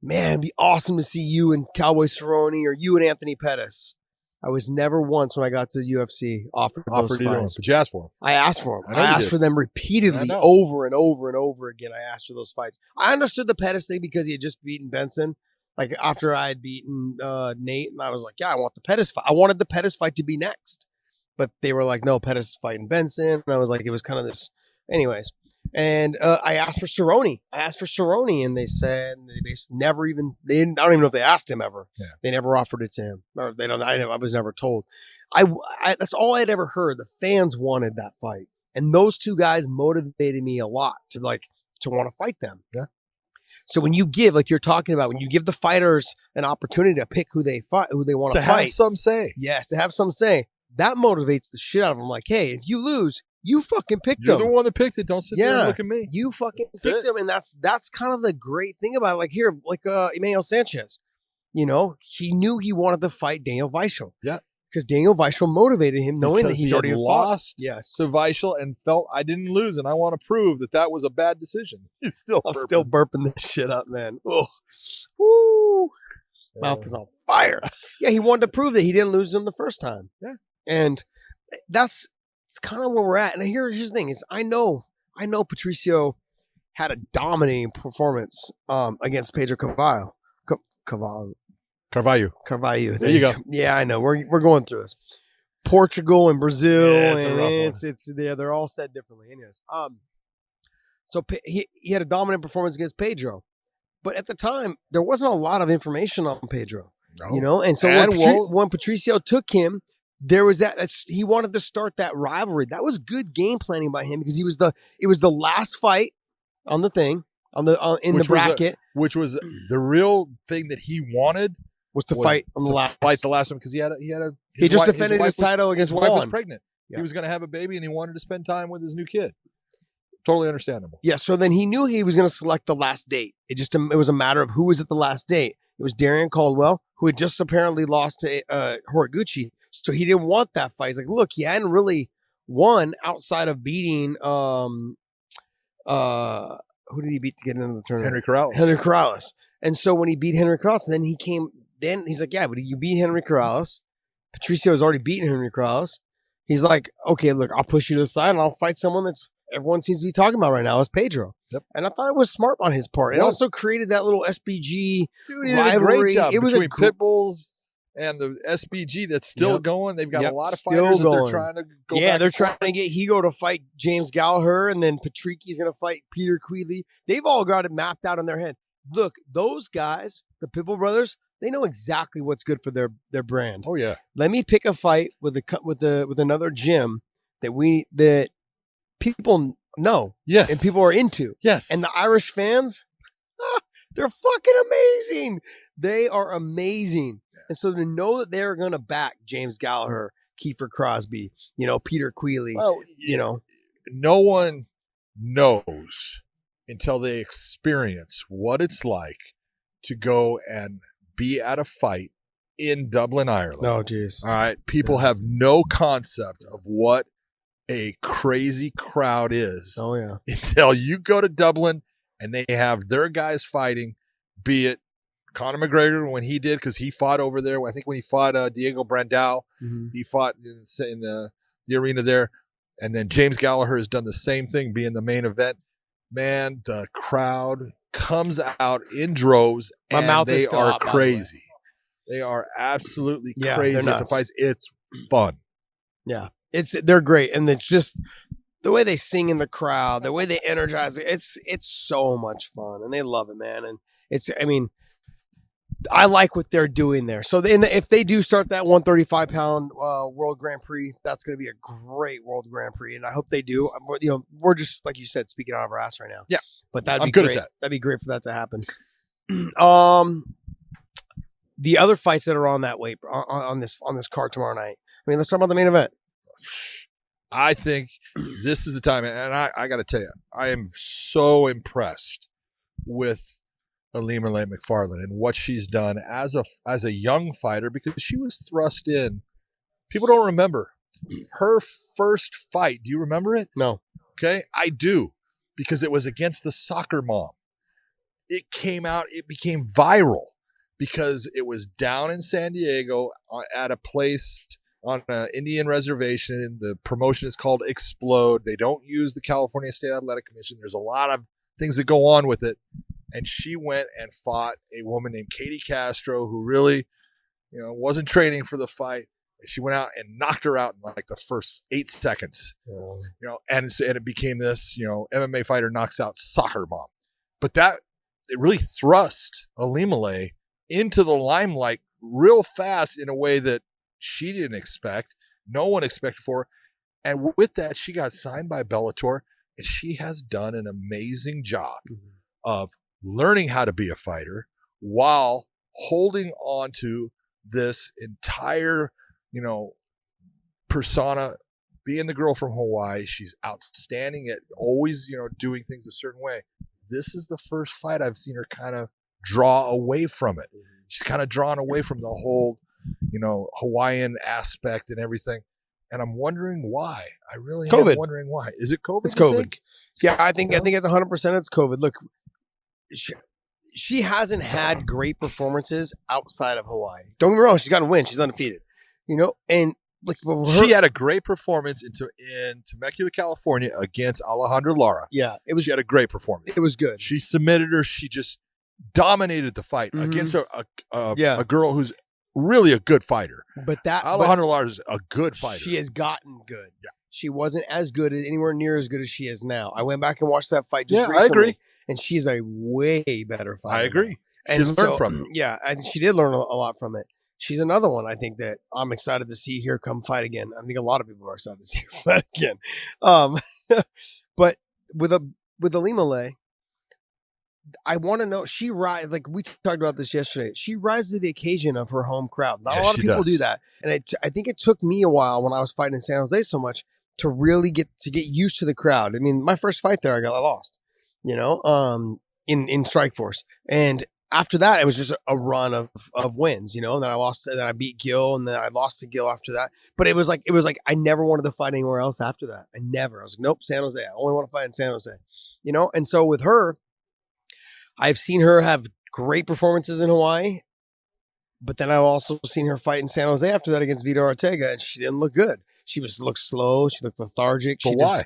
man, it'd be awesome to see you and Cowboy Cerrone or you and Anthony Pettis. I was never once when I got to UFC offered those Either one, fights. but you asked for them. I asked for them. I know I you asked did. for them repeatedly, over and over and over again. I asked for those fights. I understood the Pettis thing because he had just beaten Benson. Like after I had beaten Nate, and I was like, yeah, I want the Pettis fight. I wanted the Pettis fight to be next. But they were like, no, Pettis is fighting Benson. And I was like, it was kind of this. Anyways. And I asked for Cerrone. And they said they basically never even. I don't even know if they asked him ever. Yeah. They never offered it to him, or they don't. I was never told. That's all I had ever heard. The fans wanted that fight, and those two guys motivated me a lot to want to fight them. Yeah. So when you give, like you're talking about, when you give the fighters an opportunity to pick who they want to fight, have some say. Yes, to have some say, that motivates the shit out of them. Like, hey, if you lose, you fucking picked You're them. the one that picked it. Don't sit there and look at me. You fucking picked him, and that's kind of the great thing about it. Like here, like Emmanuel Sanchez, he knew he wanted to fight Daniel Weichel. Yeah, because Daniel Weichel motivated him, knowing because that he's already lost. Yes, to Weichel and felt I didn't lose, and I want to prove that was a bad decision. I'm still burping this shit up, man. Oh, woo, mouth is on fire. Yeah, he wanted to prove that he didn't lose him the first time. Yeah, and it's kind of where we're at. And here's the thing: is I know Patricio had a dominating performance against Pedro Carvalho. Carvalho. There you go. Yeah, I know. We're going through this. Portugal and Brazil, it's a rough one. It's they're all said differently. Anyways, so he had a dominant performance against Pedro, but at the time there wasn't a lot of information on Pedro. No. And so when Patricio took him, there was he wanted to start that rivalry. That was good game planning by him because it was the last fight on the thing in the bracket, which was the real thing that he wanted. Was to fight on the last one because he just defended his title against his wife Juan. was pregnant. Yeah. He was going to have a baby and he wanted to spend time with his new kid. Totally understandable. Yeah. So then he knew he was going to select the last date. It was a matter of who was at the last date. It was Darian Caldwell, who had just apparently lost to Horiguchi. So he didn't want that fight. He's like, look, he hadn't really won outside of beating who did he beat to get into the tournament? Henry Corrales. And so when he beat Henry Corrales, then he's like, yeah, but you beat Henry Corrales. Patricio has already beaten Henry Corrales. He's like, okay, look, I'll push you to the side and I'll fight someone that's everyone seems to be talking about right now is Pedro. Yep. And I thought it was smart on his part. It also created that little SBG Dude, he rivalry. did a great job it was between Pitbulls and the SBG that's still going. They've got a lot of fighters that they're trying to go back. They're trying to get Higo to fight James Gallagher, and then Patricki's going to fight Peter Queeley. They've all got it mapped out in their head. Look, those guys, the Pitbull brothers, they know exactly what's good for their brand. Oh yeah. Let me pick a fight with another gym that people know. Yes. And people are into. Yes. And the Irish fans, they're fucking amazing. They are amazing. Yeah. And so to know that they're going to back James Gallagher, Kiefer Crosby, Peter Queeley, no one knows until they experience what it's like to go and be at a fight in Dublin, Ireland. Oh, geez. All right. People have no concept of what a crazy crowd is. Oh, yeah. Until you go to Dublin and they have their guys fighting, be it Conor McGregor when he did, because he fought over there. I think when he fought Diego Brandao, he fought in the arena there. And then James Gallagher has done the same thing, being the main event. Man, the crowd comes out in droves, and they are crazy. They are absolutely crazy at the fights. It's fun. Yeah, they're great, and it's just the way they sing in the crowd, the way they energize it. It's so much fun, and they love it, man. And I like what they're doing there. So if they do start that 135-pound World Grand Prix, that's going to be a great World Grand Prix, and I hope they do. We're just, like you said, speaking out of our ass right now. Yeah, but that'd be great. At that. That'd be great for that to happen. The other fights that are on that weight on this card tomorrow night. I mean, let's talk about the main event. I think this is the time, and I got to tell you, I am so impressed with Ilima-Lei Macfarlane and what she's done as a young fighter, because she was thrust in. People don't remember her first fight. Do you remember it? No. Okay, I do, because it was against the soccer mom. It came out, it became viral because it was down in San Diego at a place on an Indian reservation. The promotion is called Explode. They don't use the California State Athletic Commission. There's a lot of things that go on with it. And she went and fought a woman named Katie Castro, who really, wasn't training for the fight. She went out and knocked her out in like the first 8 seconds. And it became this, MMA fighter knocks out soccer mom. But it really thrust Ilima-Lei into the limelight real fast in a way that she didn't expect. No one expected for her. And with that, she got signed by Bellator, and she has done an amazing job of learning how to be a fighter while holding on to this entire, persona, being the girl from Hawaii. She's outstanding at always, doing things a certain way. This is the first fight I've seen her kind of draw away from it. She's kind of drawn away from the whole, Hawaiian aspect and everything. And I'm wondering why. I really am wondering why. Is it COVID? It's COVID. Yeah, I think it's 100% it's COVID. Look, she hasn't had great performances outside of Hawaii. Don't get me wrong, she's gotten a win. She's undefeated. And like she had a great performance in Temecula, California against Alejandra Lara. Yeah, she had a great performance. It was good. She submitted her. She just dominated the fight against a girl who's really a good fighter. But Alejandra Lara is a good fighter. She has gotten good. Yeah. She wasn't anywhere near as good as she is now. I went back and watched that fight just recently. I agree. And she's a way better fighter. I agree. And she learned from it. Yeah, she did learn a lot from it. She's another one I think that I'm excited to see here come fight again. I think a lot of people are excited to see her fight again. But with Ilima-Lei, I want to know, like we talked about this yesterday, she rises to the occasion of her home crowd. Not a lot of people do that. And I think it took me a while when I was fighting in San Jose so much to really get used to the crowd. I mean, my first fight there, I lost, in Strikeforce. And after that, it was just a run of wins, and then I lost, and then I beat Gil, and then I lost to Gil after that. But it was like I never wanted to fight anywhere else after that. I was like, nope, San Jose. I only want to fight in San Jose, And so with her, I've seen her have great performances in Hawaii, but then I've also seen her fight in San Jose after that against Vito Ortega, and she didn't look good. She looked slow. She looked lethargic. Why?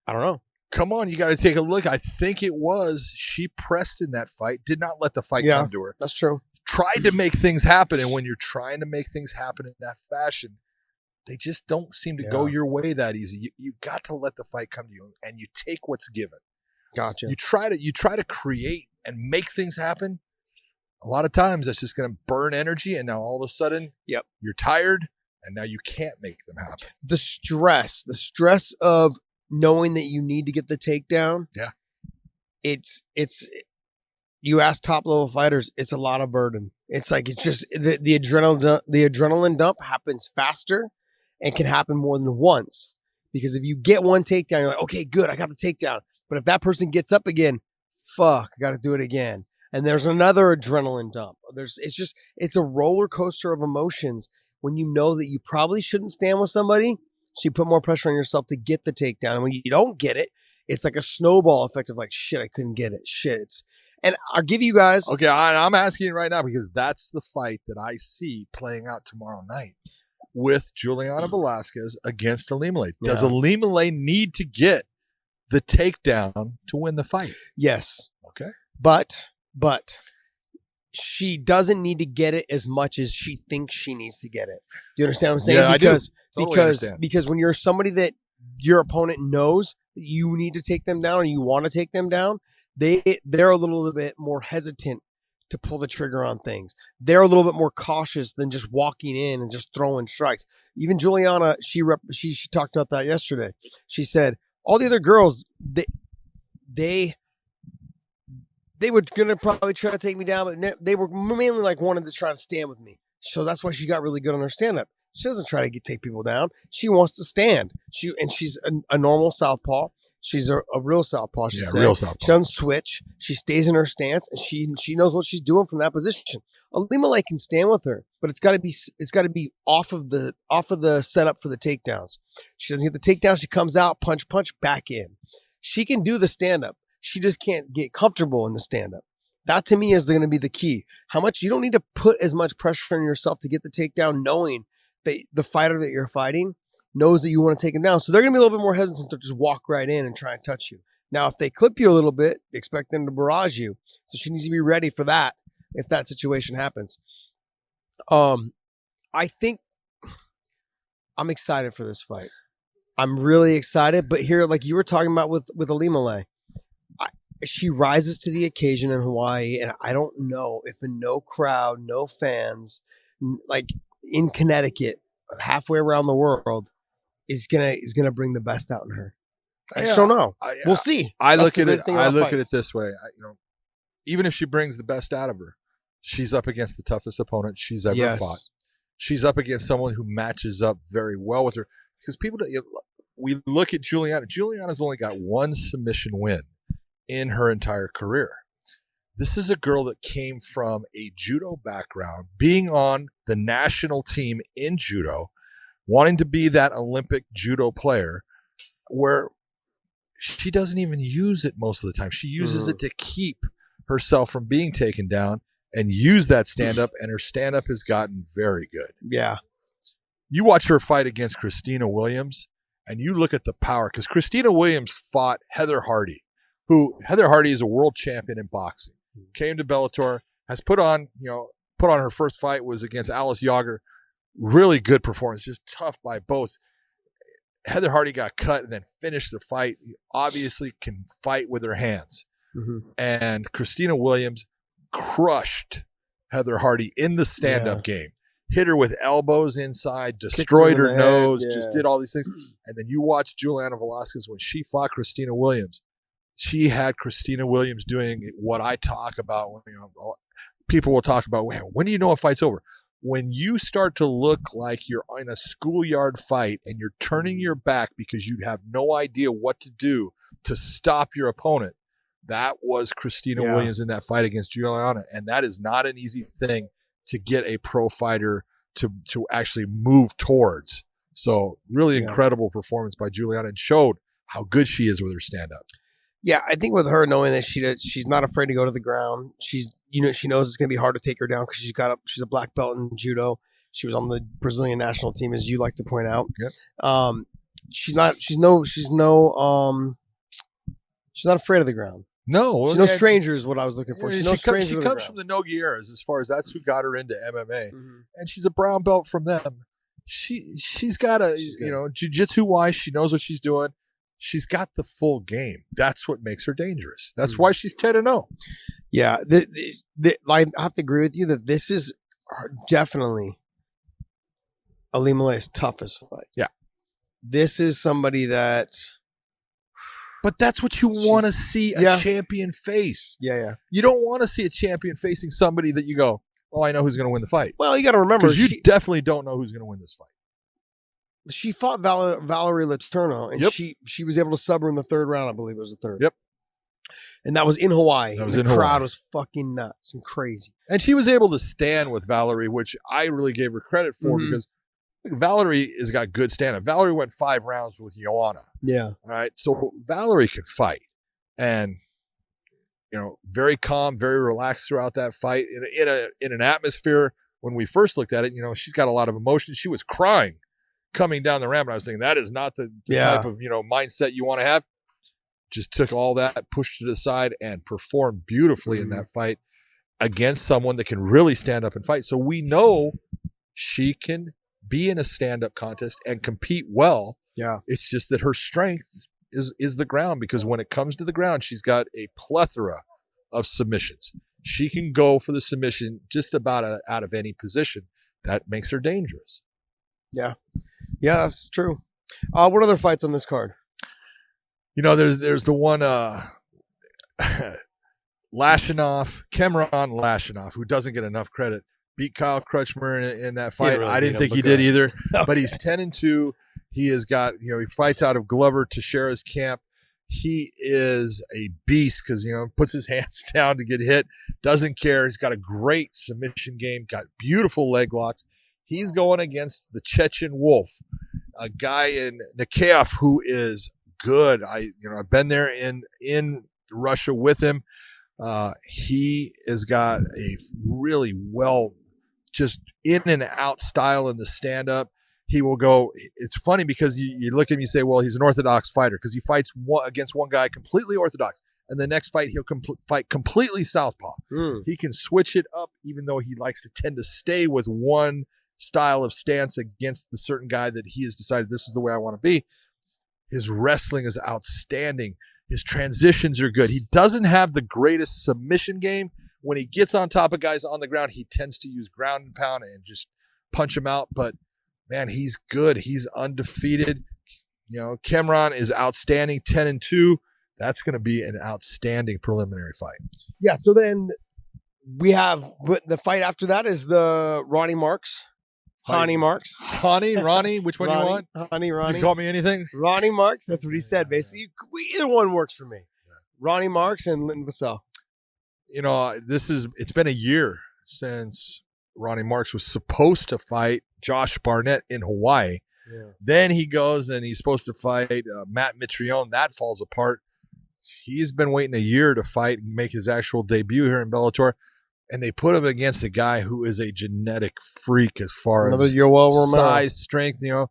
I don't know. Come on, you got to take a look. I think it was she pressed in that fight, did not let the fight come to her. That's true. Tried to make things happen, and when you're trying to make things happen in that fashion, they just don't seem to go your way that easy. You got to let the fight come to you, and you take what's given. Gotcha. You try to create and make things happen. A lot of times that's just going to burn energy, and now all of a sudden, you're tired, and now you can't make them happen. The stress of knowing that you need to get the takedown. Yeah. It's you ask top level fighters, it's a lot of burden. It's like, it's just the adrenaline dump happens faster and can happen more than once, because if you get one takedown, you're like, okay, good, I got the takedown. But if that person gets up again, fuck, I got to do it again. And there's another adrenaline dump. It's a roller coaster of emotions when you know that you probably shouldn't stand with somebody. So you put more pressure on yourself to get the takedown. And when you don't get it, it's like a snowball effect of like, shit, I couldn't get it. Shit. And I'll give you guys. Okay, I'm asking you right now because that's the fight that I see playing out tomorrow night with Juliana Velasquez against Ilima-Lei. Does Ilima-Lei need to get the takedown to win the fight? Yes. Okay. But she doesn't need to get it as much as she thinks she needs to get it. Do you understand what I'm saying? Yeah, I do. Because when you're somebody that your opponent knows that you need to take them down and you want to take them down, they're a little bit more hesitant to pull the trigger on things. They're a little bit more cautious than just walking in and just throwing strikes. Even Juliana, she talked about that yesterday. She said all the other girls, They were going to probably try to take me down, but they were mainly like wanted to try to stand with me. So that's why she got really good on her stand-up. She doesn't try to take people down. She wants to stand. She's a normal southpaw. She's a real southpaw. Real southpaw. She doesn't switch. She stays in her stance, and she knows what she's doing from that position. Alimale can stand with her, but it's got to be off of the setup for the takedowns. She doesn't get the takedown. She comes out, punch, back in. She can do the stand-up. She just can't get comfortable in the stand-up. That to me is going to be the key. How much you don't need to put as much pressure on yourself to get the takedown, knowing that the fighter that you're fighting knows that you want to take him down. So they're going to be a little bit more hesitant to just walk right in and try and touch you. Now, if they clip you a little bit, expect them to barrage you. So she needs to be ready for that if that situation happens. I think I'm excited for this fight. I'm really excited. But here, like you were talking about with Alimale, she rises to the occasion in Hawaii, and I don't know if a no crowd, no fans, like in Connecticut, halfway around the world, is gonna bring the best out in her. I just don't know. We'll see. I look at it this way. Even if she brings the best out of her, she's up against the toughest opponent she's ever fought. She's up against someone who matches up very well with her. Because we look at Juliana. Juliana's only got one submission win in her entire career. This is a girl that came from a judo background, being on the national team in judo, wanting to be that Olympic judo player, where she doesn't even use it most of the time. She uses it to keep herself from being taken down and use that stand-up, and her stand-up has gotten very good. Yeah. You watch her fight against Christina Williams, and you look at the power, because Christina Williams fought Heather Hardy, Heather Hardy is a world champion in boxing, came to Bellator, has put on her first fight was against Alice Yager. Really good performance, just tough by both. Heather Hardy got cut and then finished the fight. Obviously can fight with her hands. And Christina Williams crushed Heather Hardy in the stand-up game. Hit her with elbows inside, destroyed her nose, just did all these things. And then you watch Juliana Velasquez when she fought Christina Williams. She had Christina Williams doing what I talk about. People will talk about, when do you know a fight's over? When you start to look like you're in a schoolyard fight and you're turning your back because you have no idea what to do to stop your opponent. That was Christina Williams in that fight against Juliana. And that is not an easy thing to get a pro fighter to actually move towards. So really incredible performance by Juliana, and showed how good she is with her stand-up. Yeah, I think with her knowing that she's not afraid to go to the ground. She knows it's going to be hard to take her down because she's a black belt in judo. She was on the Brazilian national team, as you like to point out. Yep. She's not afraid of the ground. No, she's no stranger is what I was looking for. She comes from the Nogueiras, as far as that's who got her into MMA, and she's a brown belt from them. She's got jiu-jitsu wise, she knows what she's doing. She's got the full game. That's what makes her dangerous. That's why she's 10-0. Yeah, I have to agree with you that this is definitely Alimale's toughest fight. Yeah, this is somebody that. But that's what you want to see a champion face. Yeah. You don't want to see a champion facing somebody that you go, oh, I know who's going to win the fight. Well, you got to remember, because you definitely don't know who's going to win this fight. She fought Valerie Letourneau, and she was able to sub her in the third round. I believe it was the third. Yep. And that was in Hawaii. The crowd was fucking nuts and crazy. And she was able to stand with Valerie, which I really gave her credit for because Valerie has got good stand-up. Valerie went 5 rounds with Joanna. Yeah. All right. So Valerie can fight, and very calm, very relaxed throughout that fight in an atmosphere. When we first looked at it, she's got a lot of emotion. She was crying coming down the ramp, and I was thinking that is not the type of mindset you want to have. Just took all that, pushed it aside, and performed beautifully in that fight against someone that can really stand up and fight. So we know she can be in a stand-up contest and compete well. Yeah. It's just that her strength is the ground, because when it comes to the ground, she's got a plethora of submissions. She can go for the submission just about out of any position. That makes her dangerous. Yeah. Yeah, that's true. What other fights on this card? There's the one Cameron Lashinoff, who doesn't get enough credit, beat Kyle Crutchmer in that fight. really I didn't beat him, think he but did go either, Okay. but he's 10-2. He has got, he fights out of Glover Teixeira's camp. He is a beast because, puts his hands down to get hit, doesn't care. He's got a great submission game, got beautiful leg locks. He's going against the Chechen Wolf, a guy in Nikhaev who is good. I've been there in Russia with him. He has got a really just in and out style in the stand up. He will go. It's funny because you look at him and you say, well, he's an orthodox fighter because he fights against one guy completely orthodox. And the next fight, he'll fight completely southpaw. He can switch it up, even though he likes to tend to stay with one style of stance against the certain guy that he has decided this is the way I want to be. His wrestling is outstanding. His transitions are good. He doesn't have the greatest submission game. When he gets on top of guys on the ground, he tends to use ground and pound and just punch them out. But man, he's good. He's undefeated. Cameron is outstanding, 10-2. That's going to be an outstanding preliminary fight. Yeah. So then we have the fight after that is the Ronnie Marks. Ronnie Marks. Ronnie, which one you want? Ronnie. You can call me anything? Ronnie Marks. That's what he said, basically. Either one works for me. Ronnie Marks and Linton Vassell. It's been a year since Ronnie Marks was supposed to fight Josh Barnett in Hawaii. Yeah. Then he goes and he's supposed to fight Matt Mitrione. That falls apart. He's been waiting a year to fight and make his actual debut here in Bellator. And they put him against a guy who is a genetic freak as far as size, strength, and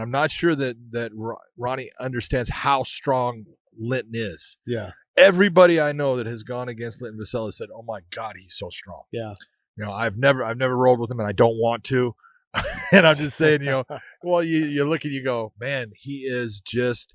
I'm not sure that Ronnie understands how strong Linton is. Yeah. Everybody I know that has gone against Linton Vassell has said, "Oh my God, he's so strong." Yeah. I've never rolled with him, and I don't want to. And I'm just saying, well, you look and you go, man, he is just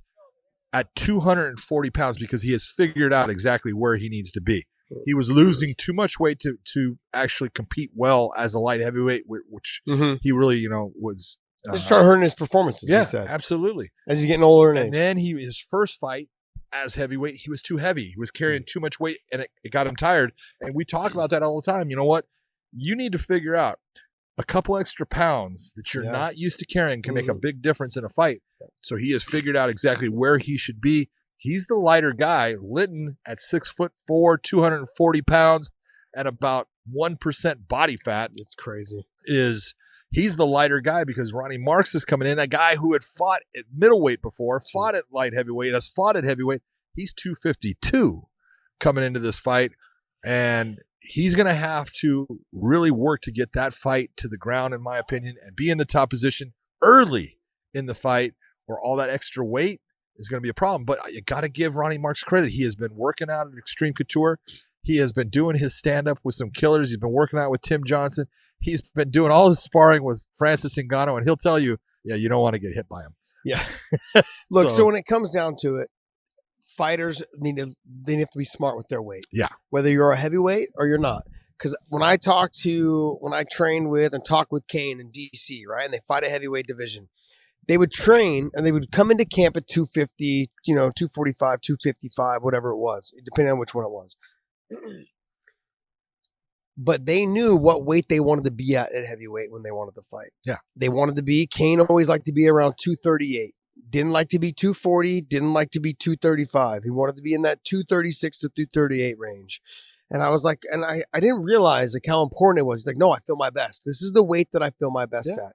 at 240 pounds because he has figured out exactly where he needs to be. He was losing too much weight to actually compete well as a light heavyweight, which he really, was. Just start hurting his performances, yeah, he said. Absolutely. As he's getting older in age. And then his first fight as heavyweight, he was too heavy. He was carrying too much weight, and it got him tired. And we talk about that all the time. You know what? You need to figure out a couple extra pounds that you're not used to carrying can make a big difference in a fight. So he has figured out exactly where he should be. He's the lighter guy. Linton at 6'4", 240 pounds, at about 1% body fat. It's crazy. He's the lighter guy because Ronnie Marks is coming in, a guy who had fought at middleweight before, fought at light heavyweight, has fought at heavyweight. He's 252 coming into this fight, and he's going to have to really work to get that fight to the ground, in my opinion, and be in the top position early in the fight, or all that extra weight is going to be a problem. But you got to give Ronnie Marks credit. He has been working out at Extreme Couture. He has been doing his stand-up with some killers. He's been working out with Tim Johnson. He's been doing all his sparring with Francis Ngannou, and he'll tell you, you don't want to get hit by him. Yeah. Look, so when it comes down to it, fighters need to be smart with their weight. Yeah. Whether you're a heavyweight or you're not. Because when I trained with and talked with Kane in DC, right, and they fight a heavyweight division, they would train and they would come into camp at 250, 245, 255, whatever it was, depending on which one it was. But they knew what weight they wanted to be at heavyweight when they wanted to fight. Yeah. They wanted to be, Kane always liked to be around 238. Didn't like to be 240, didn't like to be 235. He wanted to be in that 236 to 238 range. And I was like, and I didn't realize like how important it was. He's like, no, I feel my best. This is the weight that I feel my best at.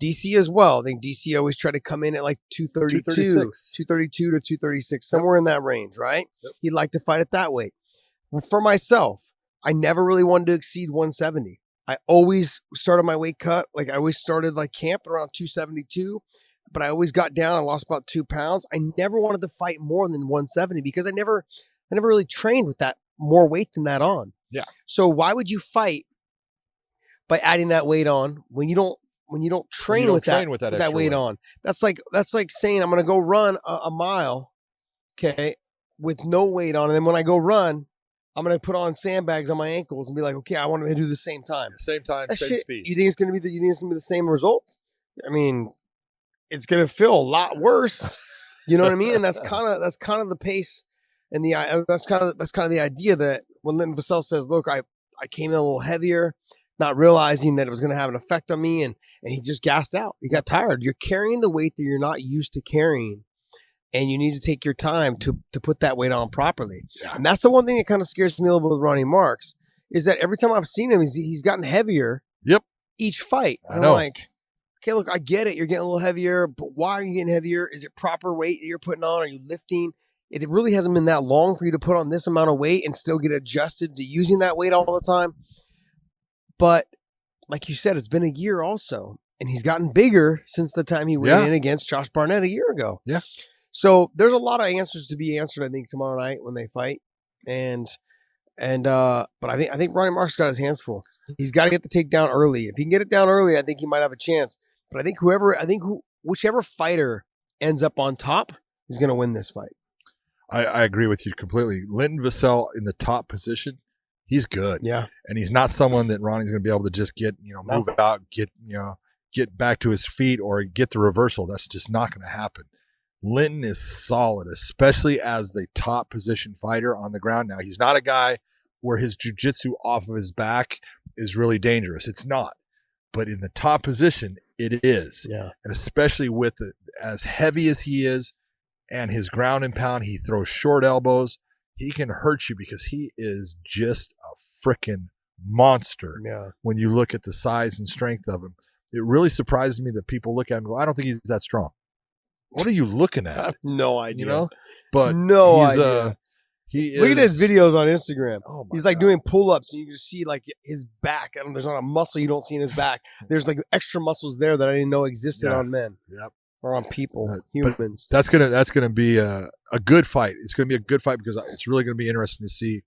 DC as well. I think DC always tried to come in at like 232 to 236, somewhere in that range, right? Yep. He'd like to fight at that weight. Well, for myself, I never really wanted to exceed 170. I always started my weight cut. Like I always started like camp around 272, but I always got down and lost about 2 pounds. I never wanted to fight more than 170 because I never really trained with that more weight than that on. Yeah. So why would you fight by adding that weight on when you don't train with that weight on? That's like saying I'm going to go run a mile, okay, with no weight on, and then when I go run, I'm going to put on sandbags on my ankles and be like, okay, I want to do the same time. Same time, same speed. You think it's going to be the same result? I mean, it's going to feel a lot worse. You know what I mean? And that's kind of the pace and that's kind of the idea that when Linton Vassell says, look, I came in a little heavier, not realizing that it was going to have an effect on me, and he just gassed out. He got tired. You're carrying the weight that you're not used to carrying, and you need to take your time to put that weight on properly. Yeah. And that's the one thing that kind of scares me a little bit with Ronnie Marks, is that every time I've seen him, he's gotten heavier. Yep. Each fight. I know. I'm like, okay, look, I get it. You're getting a little heavier, but why are you getting heavier? Is it proper weight that you're putting on? Are you lifting? It really hasn't been that long for you to put on this amount of weight and still get adjusted to using that weight all the time. But like you said, it's been a year also, and he's gotten bigger since the time he went in against Josh Barnett a year ago. Yeah. So there's a lot of answers to be answered, I think, tomorrow night when they fight. But I think Ronnie Marks got his hands full. He's got to get the takedown early. If he can get it down early, I think he might have a chance. But I think whichever fighter ends up on top is going to win this fight. I agree with you completely. Linton Vassell in the top position, he's good. Yeah. And he's not someone that Ronnie's going to be able to just get, move out, get back to his feet or get the reversal. That's just not going to happen. Linton is solid, especially as the top position fighter on the ground. Now, he's not a guy where his jiu-jitsu off of his back is really dangerous. It's not. But in the top position, it is. Yeah. And especially with as heavy as he is and his ground and pound, he throws short elbows. He can hurt you because he is just a freaking monster. Yeah. When you look at the size and strength of him. It really surprises me that people look at him and go, I don't think he's that strong. What are you looking at? I have no idea. But no he's idea. He Look at his videos on Instagram. Oh he's like doing pull-ups, and you just see like his back. I don't, there's not a muscle you don't see in his back. There's like extra muscles there that I didn't know existed on men. Yep. Or on people, humans. That's gonna be a good fight. It's gonna be a good fight because it's really gonna be interesting to see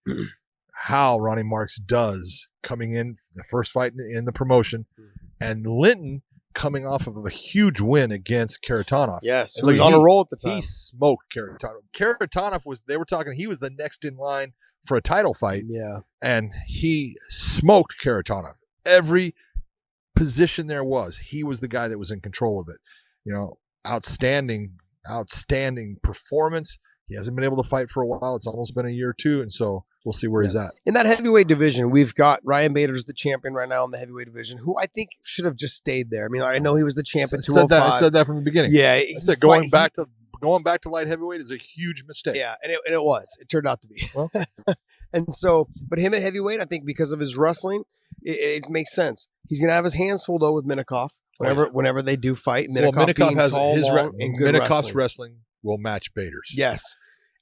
how Ronnie Marks does coming in the first fight in the promotion, and Linton coming off of a huge win against Karatanov. Yes, he was on a roll at the time. He smoked Karatanov. Karatanov he was the next in line for a title fight. Yeah. And he smoked Karatanov. Every position there was, he was the guy that was in control of it. Outstanding performance. He hasn't been able to fight for a while. It's almost been a year or two, and so we'll see where he's at. In that heavyweight division, we've got Ryan Bader's the champion right now in the heavyweight division, who I think should have just stayed there. I mean, I know he was the champion. I said that from the beginning. Yeah, I said going back to light heavyweight is a huge mistake. Yeah, and it was. It turned out to be. Well. And so, but him at heavyweight, I think because of his wrestling, it makes sense. He's gonna have his hands full though with Minikoff whenever they do fight. Minikoff has tall, his and good Minikoff's wrestling will match Bader's. Yes.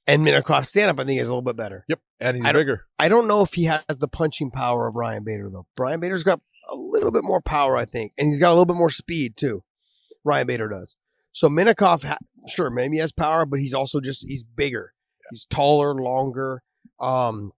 And Minikoff's stand-up, I think, is a little bit better. Yep, and he's bigger. I don't know if he has the punching power of Ryan Bader, though. Ryan Bader's got a little bit more power, I think. And he's got a little bit more speed, too. Ryan Bader does. So Minikoff, sure, maybe he has power, but he's also he's bigger. Yeah. He's taller, longer. And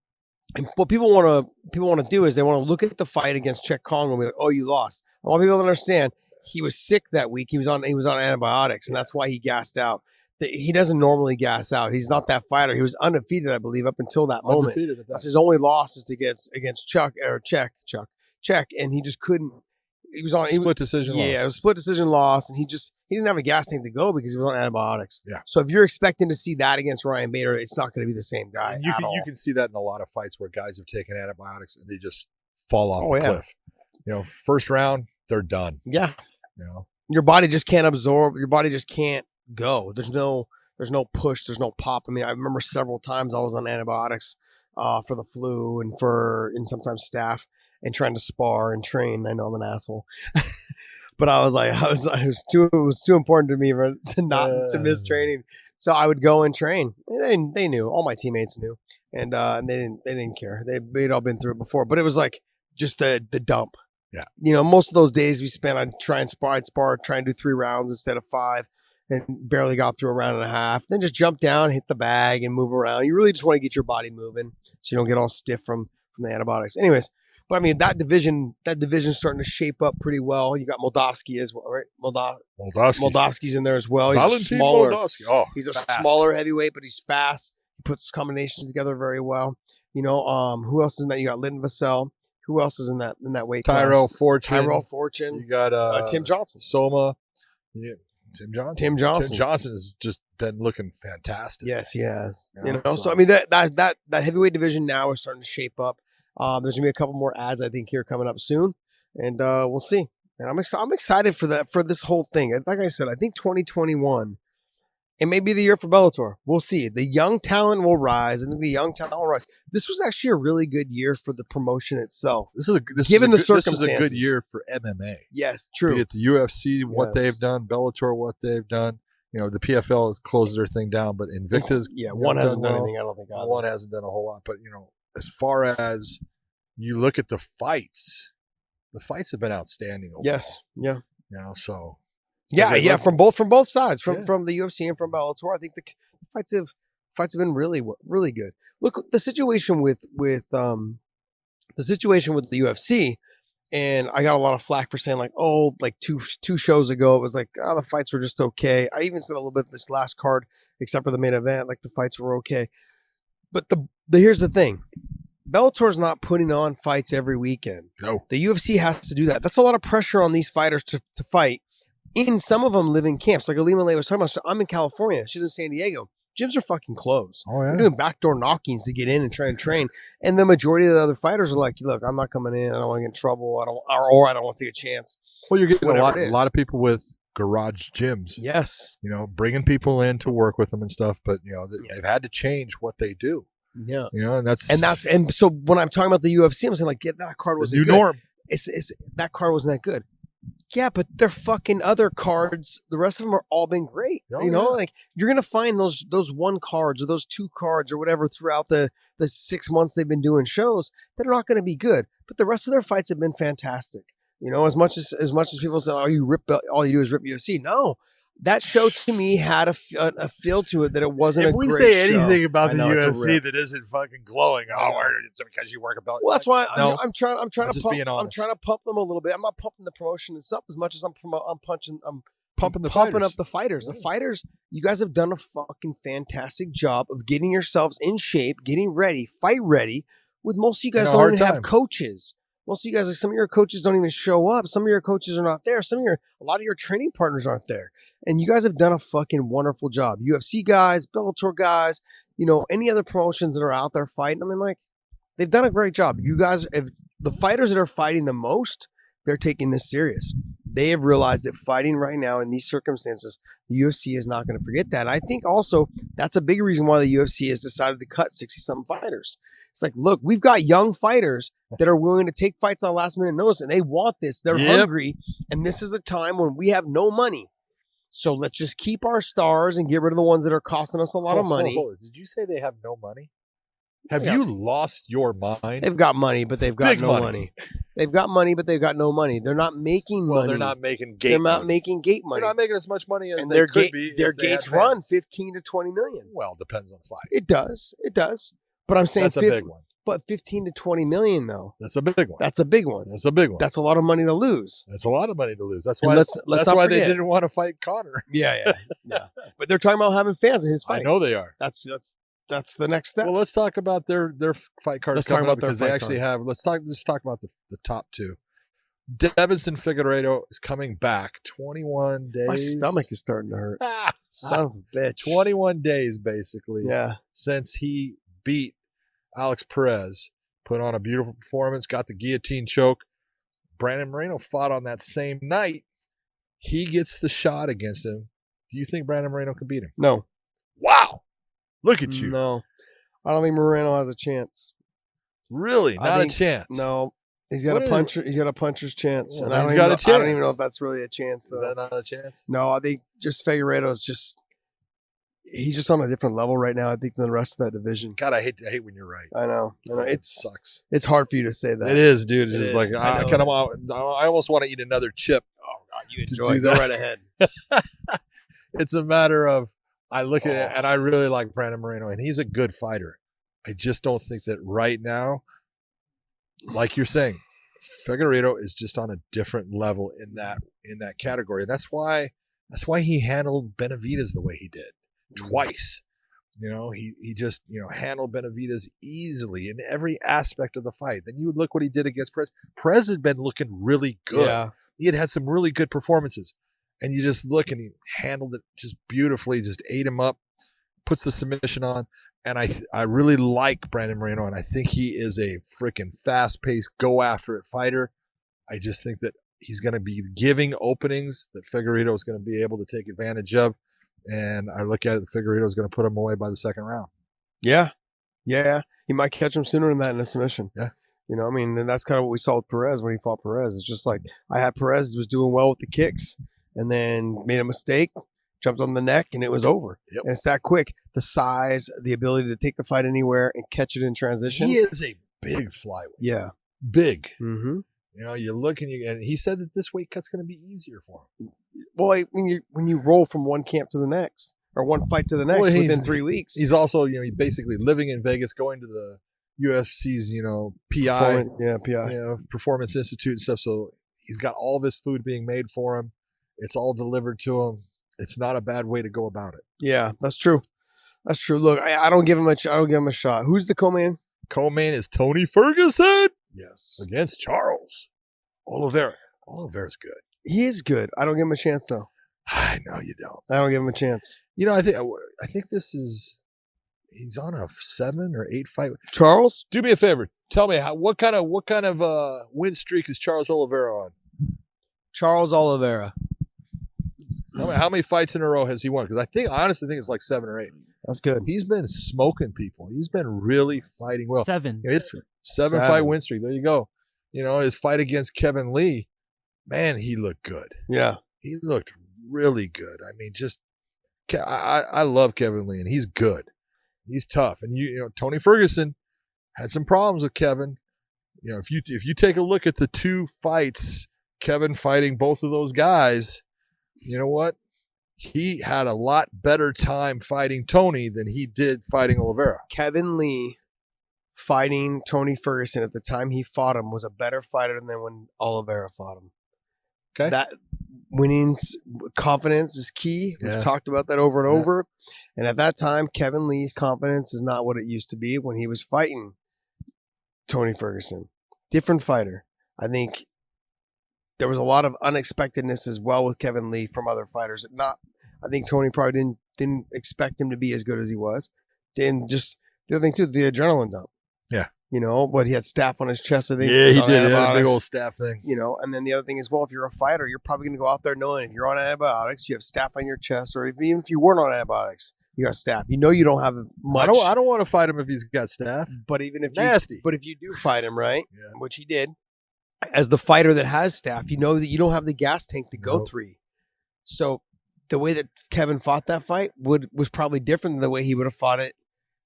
what people want to do is they want to look at the fight against Cheick Kong and be like, oh, you lost. I want people to understand he was sick that week. He was on antibiotics, and that's why he gassed out. He doesn't normally gas out. He's not that fighter. He was undefeated, I believe, up until that moment. That's his only losses against Cheick, and he just couldn't. He was on split decision loss. Yeah, it was split decision loss, and he didn't have a gas tank to go because he was on antibiotics. Yeah. So if you're expecting to see that against Ryan Bader, it's not going to be the same guy. And you can see that in a lot of fights where guys have taken antibiotics and they just fall off the cliff. First round, they're done. Yeah. Your body just can't absorb. Your body just can't go. There's no push. There's no pop. I mean, I remember several times I was on antibiotics for the flu and sometimes staph and trying to spar and train. I know I'm an asshole, but I was like, it was too important to me to miss training. So I would go and train. And they knew. All my teammates knew, and they didn't care. They'd all been through it before. But it was like just the dump. Yeah. Most of those days we spent on try and spar, try and do 3 rounds instead of 5. And barely got through a round and a half. Then just jump down, hit the bag, and move around. You really just want to get your body moving so you don't get all stiff from the antibiotics. Anyways, but I mean that division's starting to shape up pretty well. You got Moldavsky as well, right? Moldavsky's in there as well. He's smaller. He's a smaller heavyweight, but he's fast. He puts combinations together very well. Who else is in that? You got Linton Vassell. Who else is in that weight class? Tyrell Fortune. You You got Tim Johnson. Soma. Yeah. Tim Johnson. Tim Johnson. Tim Johnson has just been looking fantastic. Yes, he has. Yeah, So I mean that heavyweight division now is starting to shape up. There's gonna be a couple more ads I think here coming up soon, and we'll see. And I'm excited for this whole thing. And like I said, I think 2021, it may be the year for Bellator. We'll see. The young talent will rise. I think the young talent will rise. This was actually a really good year for the promotion itself. This is a good year for MMA. Yes, true. Be it the UFC, what they've done, Bellator, what they've done. You know, the PFL closed their thing down, but Invicta's one hasn't done anything. I don't think one hasn't done a whole lot. But you know, as far as you look at the fights have been outstanding. Overall. Yes, yeah. You know, so yeah, from both sides, from the UFC and from Bellator. I think the fights have been really good. Look, the situation with the UFC, and I got a lot of flack for saying like two shows ago it was like the fights were just okay. I even said a little bit this last card, except for the main event, like the fights were okay. But here's the thing. Bellator's not putting on fights every weekend. No. The UFC has to do that. That's a lot of pressure on these fighters to fight. And some of them live in camps. Like Alima Lay was talking about, I'm in California. She's in San Diego. Gyms are fucking closed. Oh, yeah. They're doing backdoor knockings to get in and try and train. And the majority of the other fighters are like, look, I'm not coming in. I don't want to get in trouble. I don't want to take a chance. Well, you're getting a Whatever lot of people with garage gyms. Yes. You know, bringing people in to work with them and stuff. But, you know, they've had to change what they do. Yeah. You know, and so when I'm talking about the UFC, I'm saying like, that card was the new norm. It's that card wasn't that good. Yeah, but their fucking other cards, the rest of them are all been great. Oh, you know, like you're gonna find those one cards or those two cards or whatever throughout the 6 months they've been doing shows that are not going to be good. But the rest of their fights have been fantastic. You know, as much as people say, "Oh, all you do is rip UFC." No, that show to me had a feel to it that it wasn't. If a we great say show. anything about the UFC that isn't fucking glowing, it's because you work a belt. Well, that's why no, I'm trying to pump. I'm trying to pump them a little bit. I'm not pumping the promotion itself as much as I'm pumping up the fighters. Yeah. The fighters, you guys have done a fucking fantastic job of getting yourselves in shape, getting ready, fight ready. With most of you guys don't even have coaches. Most of you guys, like some of your coaches don't even show up. Some of your coaches are not there. A lot of your training partners aren't there. And you guys have done a fucking wonderful job. UFC guys, Bellator guys, you know, any other promotions that are out there fighting. I mean, like, they've done a great job. You guys, the fighters that are fighting the most, they're taking this serious. They have realized that fighting right now in these circumstances, the UFC is not going to forget that. And I think also that's a big reason why the UFC has decided to cut 60-something fighters. It's like, look, we've got young fighters that are willing to take fights on last minute notice, and they want this. They're hungry, and this is the time when we have no money. So let's just keep our stars and get rid of the ones that are costing us a lot of money. Did you say they have no money? Have you lost your mind? They've got money, but they've got no money. They've got money, but they've got no money. They're not making money. They're not making gate They're money. not making gate money. They're not making as much money as and they could be. Their gates run 15 to 20 million. Well, depends on the fight. It does. But I'm saying that's a big one. But 15 to 20 million, though. That's a big one. That's a big one. That's a big one. That's a lot of money to lose. That's a lot of money to lose. That's why. Let's that's why they didn't want to fight Conor. Yeah. But they're talking about having fans in his fight. I know they are. That's the next step. Well, let's talk about their fight cards. Let's talk about their because they actually have. Let's talk about the top two. Devinson Figueiredo is coming back. 21 days. My stomach is starting to hurt. Son of a bitch. 21 days basically. Yeah. Since he beat Alex Perez, put on a beautiful performance, got the guillotine choke. Brandon Moreno fought on that same night. He gets the shot against him. Do you think Brandon Moreno can beat him? No. Wow. Look at you. No. I don't think Moreno has a chance. Really? Not a chance? No. He's got a puncher. He's got a puncher's chance. Well, and I don't even know if that's really a chance, though. Is that not a chance? No, I think just Figueiredo's he's just on a different level right now, I think, than the rest of that division. God, I hate when you're right. I know. It sucks. It's hard for you to say that. It is, dude. It's it just is. like I almost want to eat another chip. Oh God, you enjoy. Go right ahead. It's a matter of I look at it and I really like Brandon Moreno, and he's a good fighter. I just don't think that right now, like you're saying, Figueiredo is just on a different level in that category. And that's why he handled Benavidez the way he did twice. You know, he just, handled Benavidez easily in every aspect of the fight. Then you look what he did against Perez. Perez had been looking really good. Yeah. He had some really good performances. And you just look, and he handled it just beautifully, just ate him up, puts the submission on. And I really like Brandon Moreno, and I think he is a freaking fast-paced, go-after-it fighter. I just think that he's going to be giving openings that Figueiredo is going to be able to take advantage of. And I look at it, Figueiredo is going to put him away by the second round. Yeah. He might catch him sooner than that in a submission. Yeah. You know, I mean, and that's kind of what we saw with Perez when he fought Perez. It's just like I had Perez was doing well with the kicks and then made a mistake, jumped on the neck, and it was over. Yep. And it's that quick. The size, the ability to take the fight anywhere and catch it in transition. He is a big flyweight. Yeah. Big. Mm-hmm. You know, you look and he said that this weight cut's going to be easier for him. Well, when you roll from one camp to the next or one fight to the next within 3 weeks. He's also, he's basically living in Vegas, going to the UFC's, PI, Performance Institute and stuff. So he's got all of his food being made for him. It's all delivered to him. It's not a bad way to go about it. Yeah, that's true. That's true. Look, I don't give him a shot. Who's the co-main? Co-main is Tony Ferguson. Yes. Against Charles Oliveira. Oliveira's good. He is good. I don't give him a chance though. I know you don't. I don't give him a chance. I think he's on a 7 or 8 fight. Charles? Do me a favor. Tell me what kind of win streak is Charles Oliveira on? Charles Oliveira. How many fights in a row has he won? Because I honestly think it's like 7 or 8. That's good. He's been smoking people. He's been really fighting well. 7. His 7 fight win streak. There you go. His fight against Kevin Lee, man, he looked good. Yeah. He looked really good. I mean, I love Kevin Lee, and he's good. He's tough. And Tony Ferguson had some problems with Kevin. If you take a look at the 2 fights, Kevin fighting both of those guys, you know what? He had a lot better time fighting Tony than he did fighting Oliveira. Kevin Lee fighting Tony Ferguson at the time he fought him was a better fighter than when Oliveira fought him. Okay. That winning confidence is key. Yeah. We've talked about that over and over. And at that time, Kevin Lee's confidence is not what it used to be when he was fighting Tony Ferguson. Different fighter. I think there was a lot of unexpectedness as well with Kevin Lee from other fighters. I think Tony probably didn't expect him to be as good as he was. And just the other thing too, the adrenaline dump. Yeah. But he had staph on his chest. I think. Yeah, he did. He had a big old staph thing. And then the other thing is, well, if you're a fighter, you're probably going to go out there knowing if you're on antibiotics, you have staph on your chest, or even if you weren't on antibiotics, you got staph. You don't have much. I don't want to fight him if he's got staph. But even if nasty. But if you do fight him, right? Yeah. Which he did, as the fighter that has staph, you know that you don't have the gas tank to go through. So the way that Kevin fought that fight was probably different than the way he would have fought it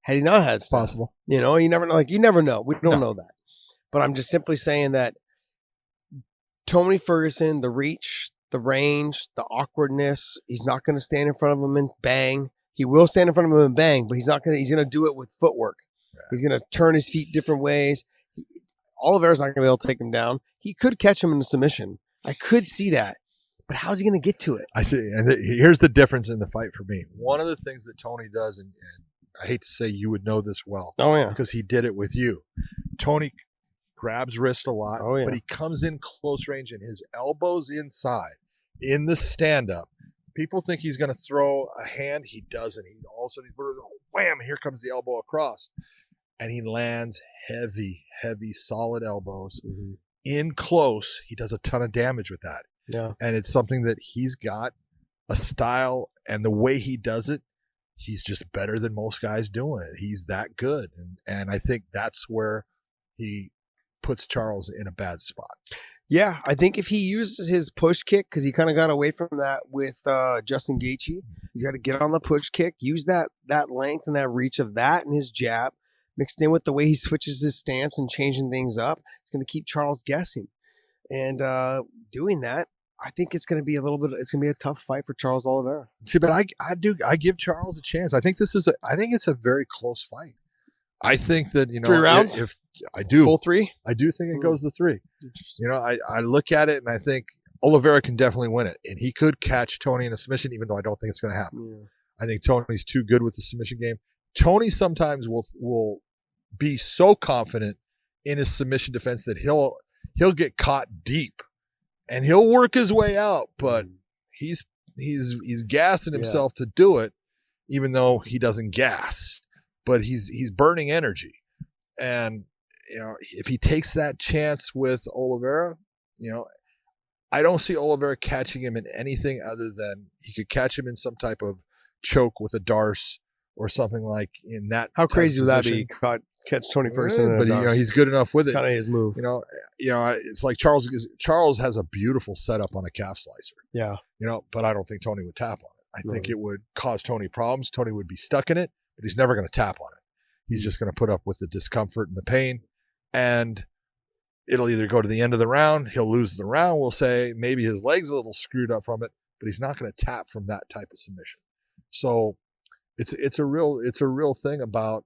had he not had staph. Possible. You never know. You never know. We don't know that. But I'm just simply saying that Tony Ferguson, the reach, the range, the awkwardness, he's not going to stand in front of him and bang. He will stand in front of him and bang, but he's going to do it with footwork. Yeah. He's going to turn his feet different ways. Oliveira's not going to be able to take him down. He could catch him in a submission. I could see that. But how's he going to get to it? I see. And here's the difference in the fight for me. One of the things that Tony does, and I hate to say you would know this well. Oh, yeah. Because he did it with you. Tony grabs wrist a lot, but he comes in close range and his elbows inside in the stand-up. People think he's going to throw a hand. He doesn't. All of a sudden, wham, here comes the elbow across. And he lands heavy, solid elbows. Mm-hmm. In close, he does a ton of damage with that. Yeah. And it's something that he's got a style, and the way he does it, he's just better than most guys doing it. He's that good. And I think that's where he puts Charles in a bad spot. Yeah, I think if he uses his push kick, because he kind of got away from that with Justin Gaethje, he's got to get on the push kick, use that length and that reach of that and his jab, mixed in with the way he switches his stance and changing things up. It's going to keep Charles guessing. And doing that, I think it's going to be a tough fight for Charles Oliveira. See, but I give Charles a chance. I think it's a very close fight. I think that, 3 rounds? If I do. Full 3? I do think it goes to 3. I look at it and I think Oliveira can definitely win it. And he could catch Tony in a submission, even though I don't think it's going to happen. Yeah. I think Tony's too good with the submission game. Tony sometimes will be so confident in his submission defense that he'll get caught deep and he'll work his way out, but he's gassing himself to do it, even though he doesn't gas, but he's burning energy. And, if he takes that chance with Oliveira, I don't see Oliveira catching him in anything other than he could catch him in some type of choke with a darce or something like in that. How crazy would that be? Catch Tony Ferguson, but he's good enough with it. Kind of his move. It's like Charles has a beautiful setup on a calf slicer. Yeah. But I don't think Tony would tap on it. I think it would cause Tony problems. Tony would be stuck in it, but he's never going to tap on it. He's just going to put up with the discomfort and the pain, and it'll either go to the end of the round, he'll lose the round, we'll say maybe his leg's a little screwed up from it, but he's not going to tap from that type of submission. So it's a real thing about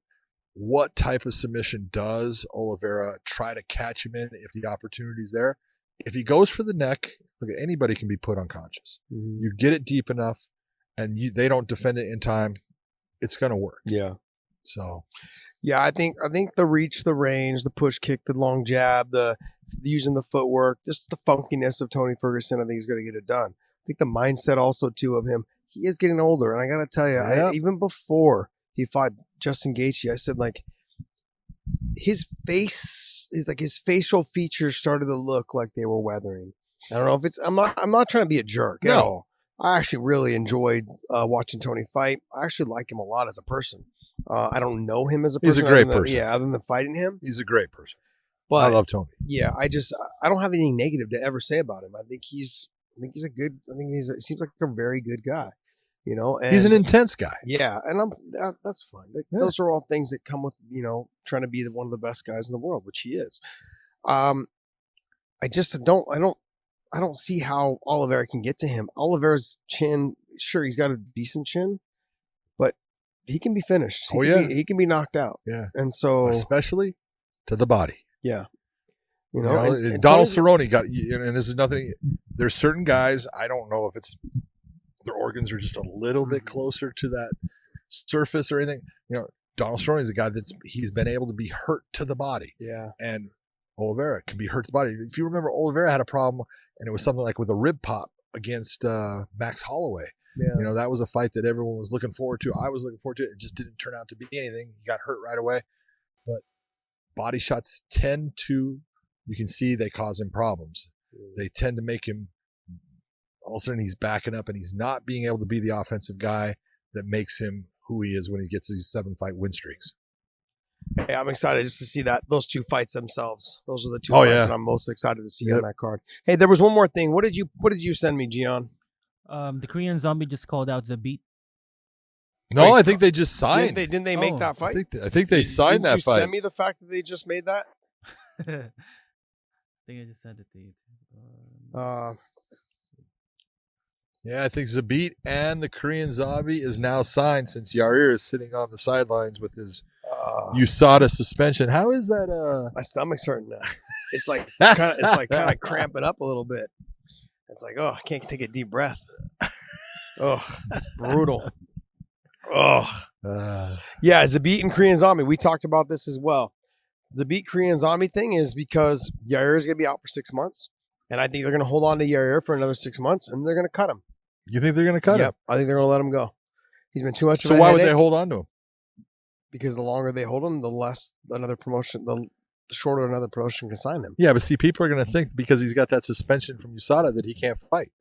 what type of submission does Oliveira try to catch him in if the opportunity's there. If he goes for the neck, look, anybody can be put unconscious. Mm-hmm. You get it deep enough and they don't defend it in time, it's going to work. Yeah. So yeah, I think the reach, the range, the push kick, the long jab, the using the footwork, just the funkiness of Tony Ferguson, I think he's going to get it done. I think the mindset also too of him, he is getting older, and I got to tell you, even before he fought Justin Gaethje, I said like his face is like his facial features started to look like they were weathering. I don't know if it's I'm not trying to be a jerk at all. I actually really enjoyed watching Tony fight. I actually like him a lot as a person. I don't know him as a person. He's a great person. Other than fighting him. He's a great person. But I love Tony. Yeah, I don't have anything negative to ever say about him. I think he seems like a very good guy. And he's an intense guguy. Yeah, and that's fine. Those are all things that come with trying to be one of the best guys in the world, which he is. I don't see how Oliveira can get to him. Oliveira's chin, sure, he's got a decent chin, but he can be finished. He can be knocked out. Yeah, and so especially to the body. Yeah, and Donald Cerrone got. And this is nothing. There's certain guys, I don't know if it's their organs are just a little bit closer to that surface or anything. Donald Cerrone is a guy he's been able to be hurt to the body. Yeah, and Oliveira can be hurt to the body. If you remember, Oliveira had a problem, and it was something like with a rib pop against Max Holloway. Yeah. That was a fight that everyone was looking forward to. I was looking forward to it. It just didn't turn out to be anything. He got hurt right away. But body shots you can see they cause him problems. They tend to make him, all of a sudden he's backing up and he's not being able to be the offensive guy that makes him who he is when he gets these 7-fight win streaks. Hey, I'm excited just to see those two fights themselves. Those are the two fights that I'm most excited to see on that card. Hey, there was one more thing. What did you send me, Gian? The Korean Zombie just called out Zabit. No, I think they just signed. Didn't they make that fight? I think they signed that fight. Did you send me the fact that they just made that? I think I just sent it to you. Yeah, I think Zabit and the Korean Zombie is now signed since Yair is sitting on the sidelines with his USADA suspension. How is that? My stomach's hurting now. It's like kind of cramping up a little bit. It's like, I can't take a deep breath. It's brutal. Yeah, Zabit and Korean Zombie. We talked about this as well. Zabit Korean Zombie thing is because Yair is going to be out for 6 months, and I think they're going to hold on to Yair for another 6 months, and they're going to cut him. You think they're going to cut him? Yep, I think they're going to let him go. He's been too much of a So why headache. would they hold on to him? Because the longer they hold him, the less another promotion, the shorter another promotion can sign him. Yeah, but see, people are going to think because he's got that suspension from USADA that he can't fight.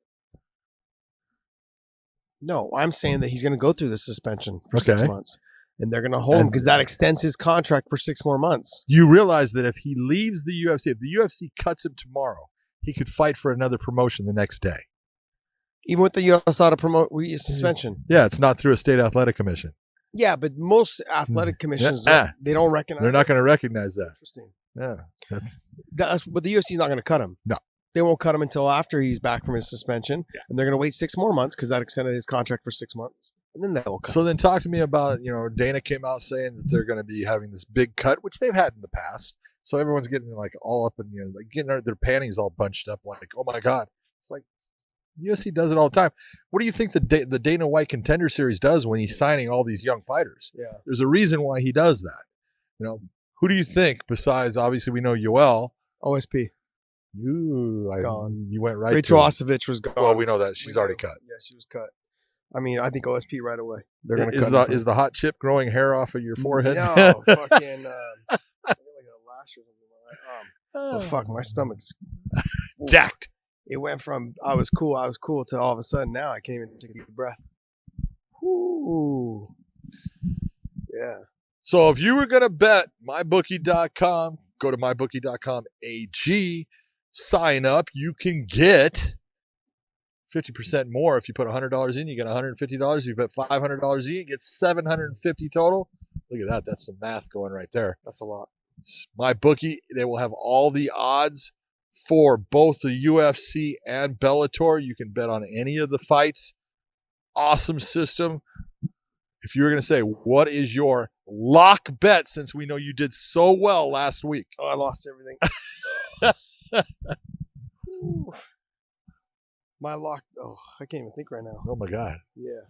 No, I'm saying that he's going to go through the suspension for 6 months, and they're going to hold him because that extends his contract for 6 more months. You realize that if he leaves the UFC, if the UFC cuts him tomorrow, he could fight for another promotion the next day. Even with the USADA suspension. Yeah, it's not through a state athletic commission. Yeah, but most athletic commissions, they don't recognize They're not going to recognize that. Interesting. Yeah. But the UFC is not going to cut him. No. They won't cut him until after he's back from his suspension. Yeah. And they're going to wait 6 more months because that extended his contract for 6 months. And then they'll cut him. Then talk to me about, Dana came out saying that they're going to be having this big cut, which they've had in the past. So everyone's getting like all up and, getting their panties all bunched up like, oh my God. It's like, UFC does it all the time. What do you think the Dana White Contender Series does when he's signing all these young fighters? Yeah. There's a reason why he does that. Who do you think besides, obviously we know Yoel? OSP. Gone. You went right Rachel to Ostovich was gone. Well, we know that. She's We already know. cut. Yeah, she was cut. I mean, I think OSP right away. They're going to Is cut the, is the hot chip growing hair off of your forehead? No, fucking. I got like a lash or something like that. Oh, fuck, my stomach's Jacked. It went from I was cool to all of a sudden now I can't even take a deep breath. Ooh. Yeah. So if you were going to bet mybookie.com, go to mybookie.com AG, sign up. You can get 50% more. If you put $100 in, you get $150. If you put $500 in, you get $750 total. Look at that. That's some math going right there. That's a lot. MyBookie, they will have all the odds for both the UFC and Bellator. You can bet on any of the fights. Awesome system. If you were going to say, what is your lock bet, since we know you did so well last week? Oh, I lost everything. My lock. Oh, I can't even think right now. Oh, my God. Yeah.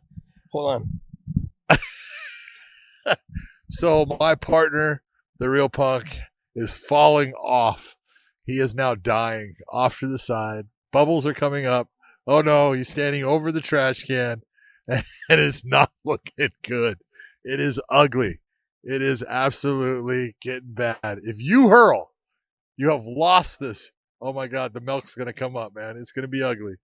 Hold on. So my partner, the real punk, is falling off. He is now dying off to the side. Bubbles are coming up. Oh, no, he's standing over the trash can, and it's not looking good. It is ugly. It is absolutely getting bad. If you hurl, you have lost this. Oh, my God, the milk's going to come up, man. It's going to be ugly.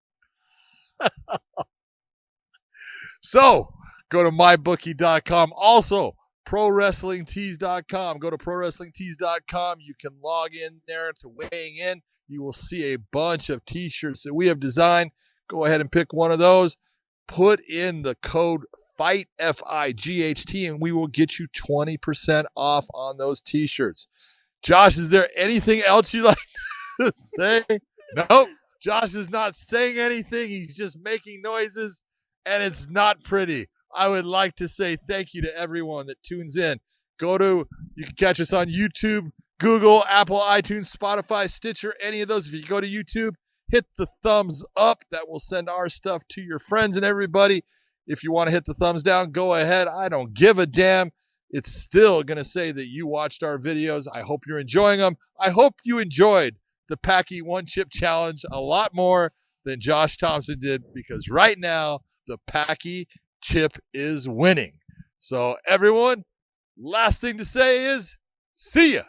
So go to mybookie.com. Also, ProWrestlingTees.com. Go to ProWrestlingTees.com. You can log in there to weighing in. You will see a bunch of t-shirts that we have designed. Go ahead and pick one of those. Put in the code FIGHT, FIGHT, and we will get you 20% off on those t-shirts. Josh, is there anything else you'd like to say? Nope. Josh is not saying anything. He's just making noises, and it's not pretty. I would like to say thank you to everyone that tunes in. You can catch us on YouTube, Google, Apple, iTunes, Spotify, Stitcher, any of those. If you go to YouTube, hit the thumbs up. That will send our stuff to your friends and everybody. If you want to hit the thumbs down, go ahead. I don't give a damn. It's still going to say that you watched our videos. I hope you're enjoying them. I hope you enjoyed the Paqui One Chip Challenge a lot more than Josh Thompson did, because right now the Paqui chip is winning. So everyone, last thing to say is see ya.